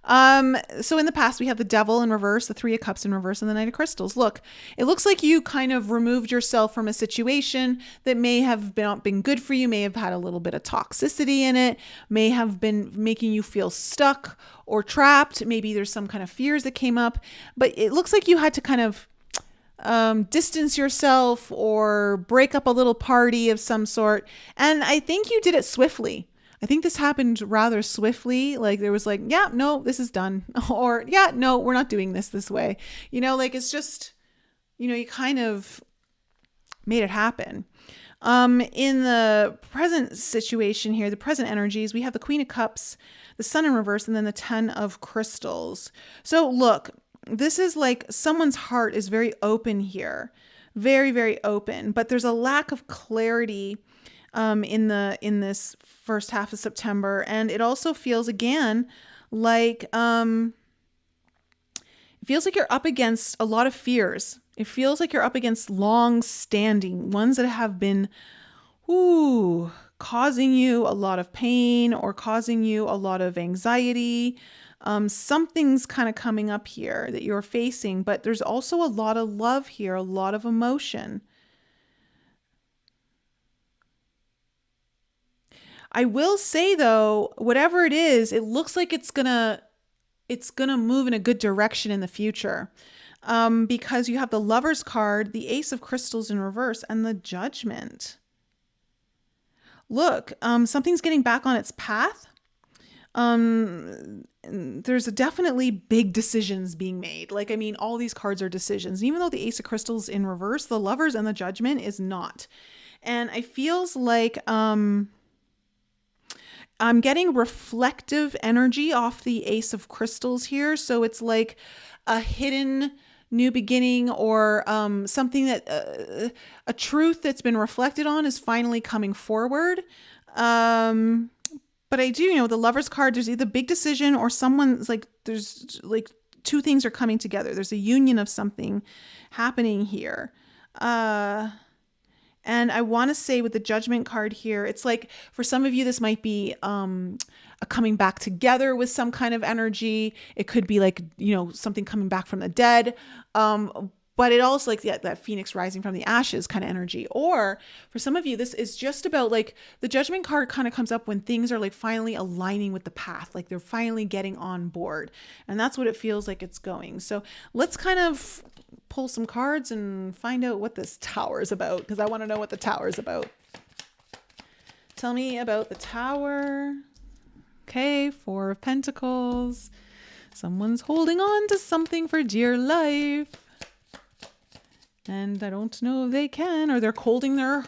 So in the past, we have the Devil in reverse, the Three of Cups in reverse, and the Knight of Crystals. Look, it looks like you kind of removed yourself from a situation that may have been good for you, may have had a little bit of toxicity in it, may have been making you feel stuck or trapped. Maybe there's some kind of fears that came up, but it looks like you had to kind of distance yourself or break up a little party of some sort. And I think you did it swiftly. I think this happened rather swiftly. Like, there was like, yeah, no, this is done. Or, yeah, no, we're not doing this way. You know, like, it's just, you know, you kind of made it happen. In the present situation here, the present energies, we have the Queen of Cups, the Sun in reverse, and then the 10 of Crystals. So look, this is like someone's heart is very open here. Very, very open. But there's a lack of clarity in this first half of September. And it also feels again like it feels like you're up against a lot of fears. It feels like you're up against long-standing ones that have been causing you a lot of pain or causing you a lot of anxiety. Something's kind of coming up here that you're facing, but there's also a lot of love here, a lot of emotion. I will say though, whatever it is, it looks like it's gonna move in a good direction in the future. Because you have the Lover's card, the Ace of Crystals in reverse, and the Judgment. Look, something's getting back on its path. There's definitely big decisions being made. Like, I mean, all these cards are decisions. Even though the Ace of Crystals in reverse, the Lovers and the Judgment is not. And I feels like I'm getting reflective energy off the Ace of Crystals here. So it's like a hidden new beginning, or something that a truth that's been reflected on is finally coming forward. But I do, you know, the Lover's card, there's either big decision or someone's like, there's like two things are coming together. There's a union of something happening here. And I want to say with the Judgment card here, it's like for some of you, this might be a coming back together with some kind of energy. It could be like, you know, something coming back from the dead. But it also like that phoenix rising from the ashes kind of energy. Or for some of you, this is just about like the Judgment card kind of comes up when things are like finally aligning with the path. Like they're finally getting on board. And that's what it feels like it's going. So let's kind of pull some cards and find out what this Tower is about, because I want to know what the Tower is about. Tell me about the Tower. Okay, Four of Pentacles. Someone's holding on to something for dear life. And I don't know if they can, or they're holding their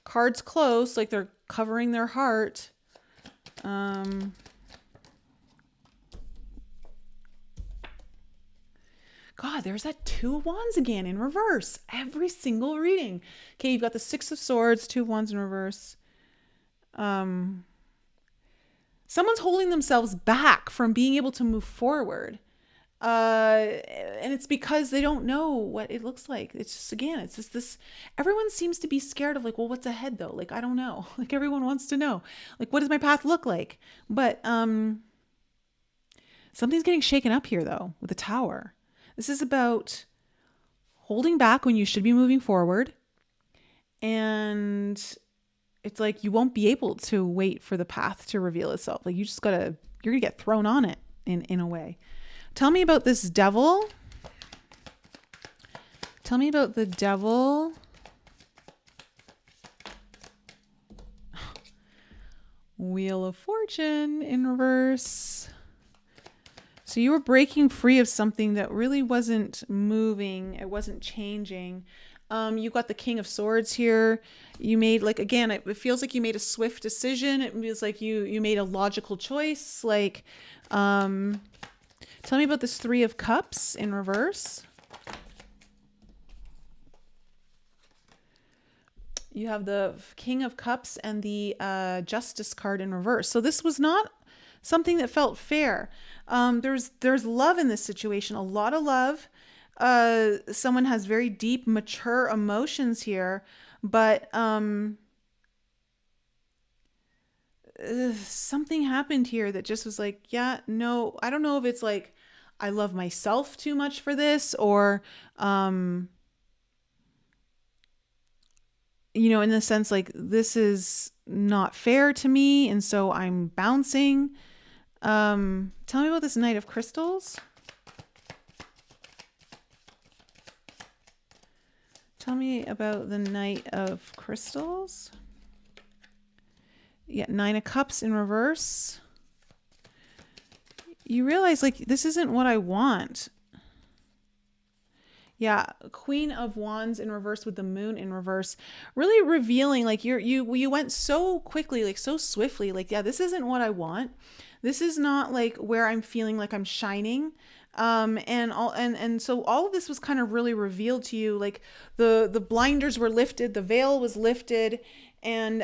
cards close, like they're covering their heart. God, there's that Two of Wands again in reverse. Every single reading. Okay, you've got the Six of Swords, Two of Wands in reverse. Someone's holding themselves back from being able to move forward. And it's because they don't know what it looks like. It's just, again, it's just this, everyone seems to be scared of like, well, what's ahead though? Like, I don't know. Like everyone wants to know, like, what does my path look like? But, something's getting shaken up here though with the Tower. This is about holding back when you should be moving forward. And it's like, you won't be able to wait for the path to reveal itself. Like you just you're gonna get thrown on it in a way. Tell me about this Devil. Tell me about the Devil. Wheel of Fortune in reverse. So you were breaking free of something that really wasn't moving. It wasn't changing. You got the King of Swords here. You made, like, again, it feels like you made a swift decision. It feels like you made a logical choice. Like, tell me about this Three of Cups in reverse. You have the King of Cups and the Justice card in reverse. So this was not something that felt fair. There's love in this situation, a lot of love. Someone has very deep, mature emotions here, but something happened here that just was like, yeah, no, I don't know if it's like I love myself too much for this, or you know, in the sense like this is not fair to me, and so I'm bouncing. Tell me about this Knight of Crystals. Tell me about the Knight of Crystals. Yeah, Nine of Cups in reverse. You realize, like, this isn't what I want. Yeah, Queen of Wands in reverse with the Moon in reverse. Really revealing, like, you went so quickly, like, so swiftly. Like, yeah, this isn't what I want. This is not, like, where I'm feeling like I'm shining. And so all of this was kind of really revealed to you. Like, the blinders were lifted, the veil was lifted, and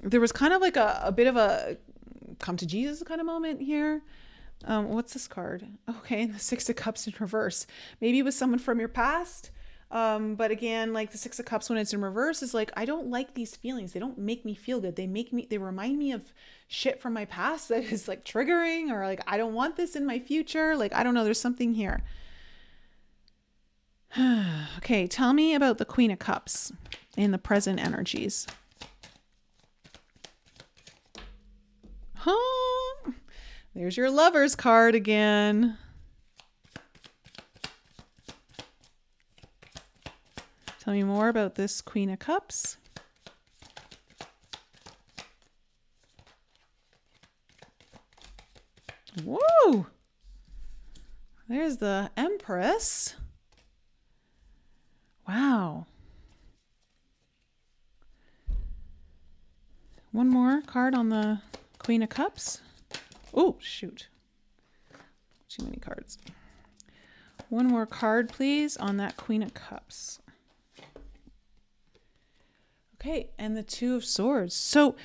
there was kind of like a bit of a come to Jesus kind of moment here. What's this card? Okay, the Six of Cups in reverse. Maybe it was someone from your past. But again, like the Six of Cups when it's in reverse is like, I don't like these feelings. They don't make me feel good. They remind me of shit from my past that is like triggering, or like, I don't want this in my future. Like, I don't know. There's something here. Okay. Tell me about the Queen of Cups in the present energies. Huh? There's your Lovers card again. Tell me more about this Queen of Cups. Whoa! There's the Empress. Wow. One more card on the Queen of Cups. Oh, shoot. Too many cards. One more card, please, on that Queen of Cups. Okay, and the Two of Swords. So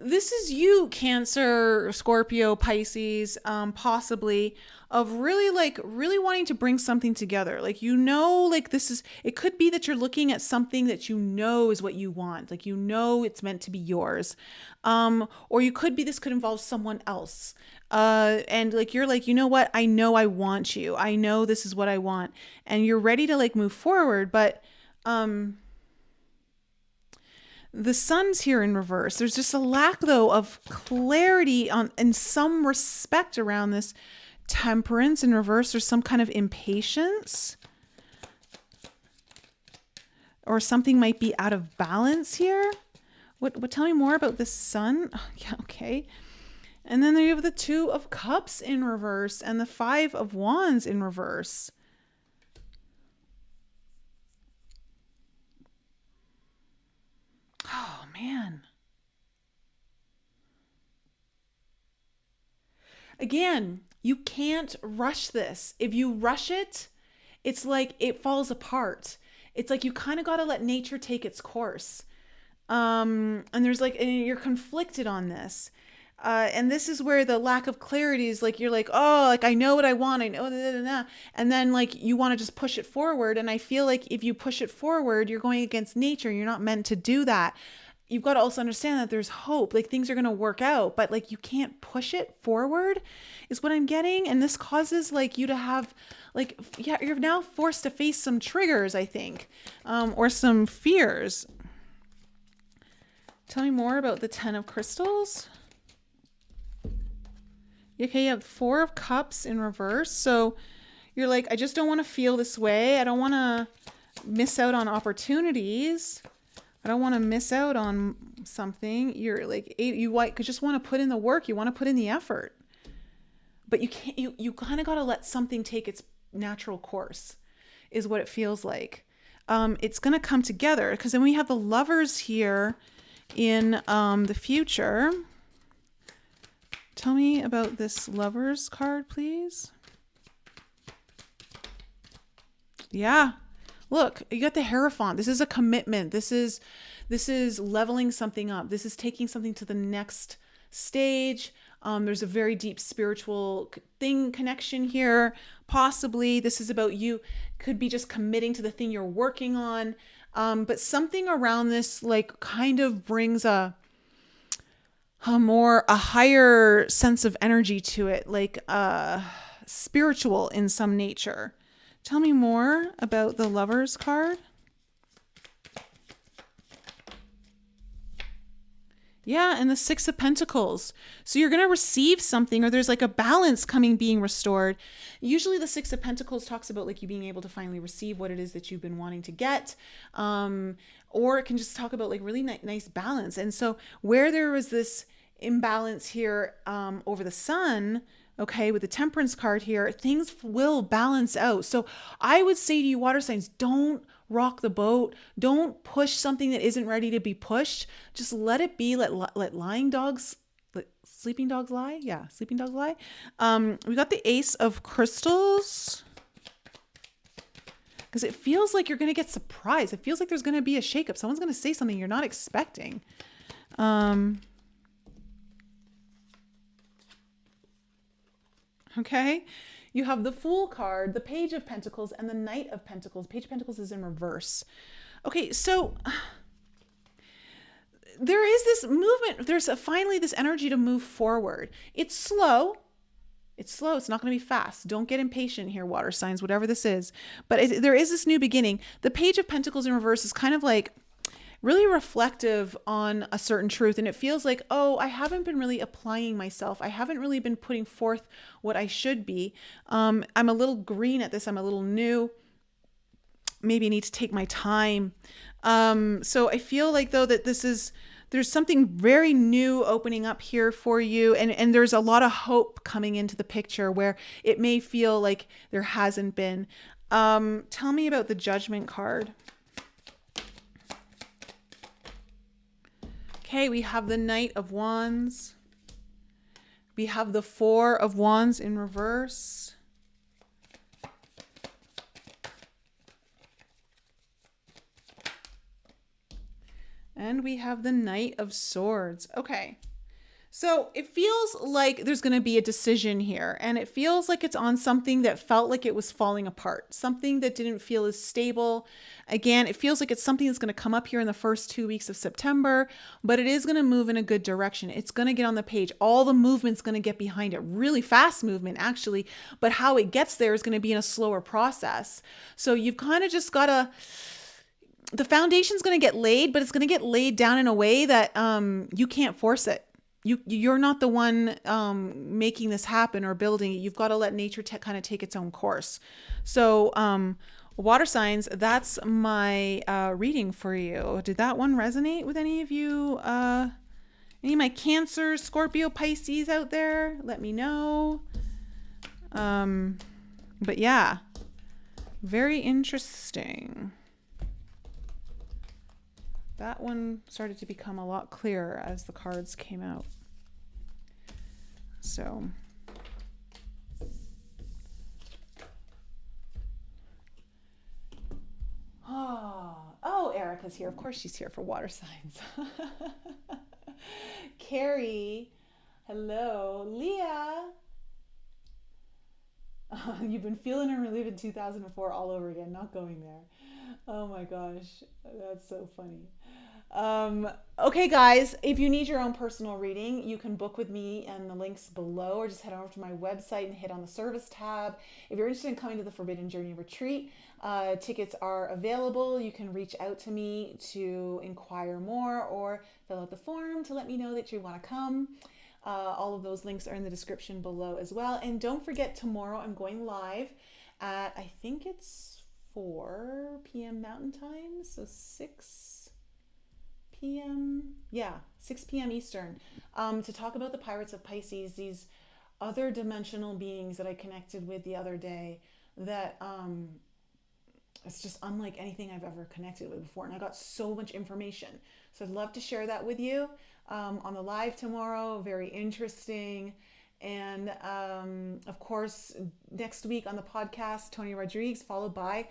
this is you, Cancer, Scorpio, Pisces, possibly, of really wanting to bring something together. Like, you know, like this is, it could be that you're looking at something that you know is what you want. Like, you know, it's meant to be yours. Or you could be, this could involve someone else. And like, you're like, you know what? I know I want you. I know this is what I want. And you're ready to like move forward. But, the Sun's here in reverse. There's just a lack, though, of clarity in some respect around this Temperance in reverse. There's some kind of impatience, or something might be out of balance here. What? Tell me more about this Sun. Oh, yeah, okay. And then you have the Two of Cups in reverse and the Five of Wands in reverse. Oh, man. Again, you can't rush this. If you rush it, it's like it falls apart. It's like you kind of got to let nature take its course. And there's like, and you're conflicted on this. And this is where the lack of clarity is like, you're like, oh, like I know what I want. I know, and then like you want to just push it forward. And I feel like if you push it forward, you're going against nature. You're not meant to do that. You've got to also understand that there's hope, like things are going to work out, but like you can't push it forward is what I'm getting. And this causes like you to have like, yeah, you're now forced to face some triggers, I think, or some fears. Tell me more about the 10 of crystals. Okay, you have 4 of cups in reverse. So you're like, I just don't want to feel this way. I don't want to miss out on opportunities. I don't want to miss out on something. You're like, you just want to put in the work. You want to put in the effort. But you can't, you kind of got to let something take its natural course is what it feels like. It's going to come together because then we have the Lovers here in the future. Tell me about this Lovers card, please. Yeah. Look, you got the Hierophant. This is a commitment. This is leveling something up. This is taking something to the next stage. There's a very deep spiritual connection here. Possibly this is about you could be just committing to the thing you're working on. But something around this like kind of brings a higher sense of energy to it, like spiritual in some nature. Tell me more about the Lovers card. Yeah, and the 6 of Pentacles. So you're going to receive something, or there's like a balance being restored. Usually the 6 of Pentacles talks about like you being able to finally receive what it is that you've been wanting to get. Or it can just talk about like really nice balance. And so where there was this imbalance here over the Sun, okay, with the Temperance card here, things will balance out. So I would say to you, water signs, don't rock the boat. Don't push something that isn't ready to be pushed. Just let it be. Let sleeping dogs lie. Yeah, sleeping dogs lie. We got the Ace of Crystals. Because it feels like you're going to get surprised. It feels like there's going to be a shakeup. Someone's going to say something you're not expecting. Okay, you have the Fool card, the Page of Pentacles, and the Knight of Pentacles. Page of Pentacles is in reverse. Okay, so there is this movement. There's finally this energy to move forward. It's slow. It's slow. It's not going to be fast. Don't get impatient here, water signs, whatever this is. But there is this new beginning. The Page of Pentacles in reverse is kind of like really reflective on a certain truth. And it feels like, oh, I haven't been really applying myself. I haven't really been putting forth what I should be. I'm a little green at this. I'm a little new. Maybe I need to take my time. So I feel like though that there's something very new opening up here for you. And there's a lot of hope coming into the picture where it may feel like there hasn't been. Tell me about the Judgment card. Okay, we have the Knight of Wands. We have the 4 of Wands in reverse. And we have the Knight of Swords. Okay. So it feels like there's going to be a decision here, and it feels like it's on something that felt like it was falling apart, something that didn't feel as stable. Again, it feels like it's something that's going to come up here in the first 2 weeks of September, but it is going to move in a good direction. It's going to get on the page. All the movement's going to get behind it. Really fast movement, actually, but how it gets there is going to be in a slower process. So you've kind of just got to... The foundation's going to get laid, but it's going to get laid down in a way that you can't force it. You're not the one making this happen or building it. You've got to let nature kind of take its own course. So water signs, that's my reading for you. Did that one resonate with any of you? Any of my Cancer, Scorpio, Pisces out there? Let me know. But yeah, very interesting. That one started to become a lot clearer as the cards came out. So, oh, Erica's here. Of course she's here for water signs. Carrie Hello, Leah. You've been feeling and reliving 2004 all over again, not going there. Oh my gosh, that's so funny. Um, okay, guys, if you need your own personal reading, you can book with me and the links below, or just head over to my website and hit on the service tab. If you're interested in coming to the Forbidden Journey retreat, tickets are available. You can reach out to me to inquire more or fill out the form to let me know that you want to come. All of those links are in the description below as well. And don't forget, tomorrow I'm going live at, I think it's 4 p.m. Mountain Time, so 6 p.m. Yeah, 6 p.m. Eastern, to talk about the Pirates of Pisces, these other dimensional beings that I connected with the other day that it's just unlike anything I've ever connected with before. And I got so much information. So I'd love to share that with you on the live tomorrow. Very interesting. And of course, next week on the podcast, Tony Rodriguez, followed by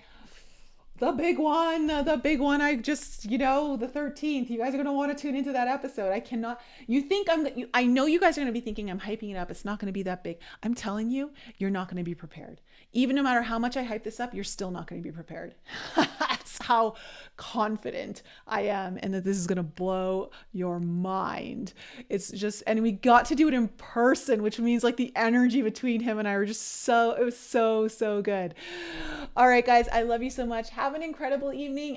the big one, I just, the 13th. You guys are going to want to tune into that episode. I cannot, I know you guys are going to be thinking I'm hyping it up. It's not going to be that big. I'm telling you, you're not going to be prepared. Even no matter how much I hype this up, you're still not going to be prepared. That's how confident I am, and that this is going to blow your mind. It's just, and we got to do it in person, which means like the energy between him and I were just it was so good. All right, guys, I love you so much. Have an incredible evening.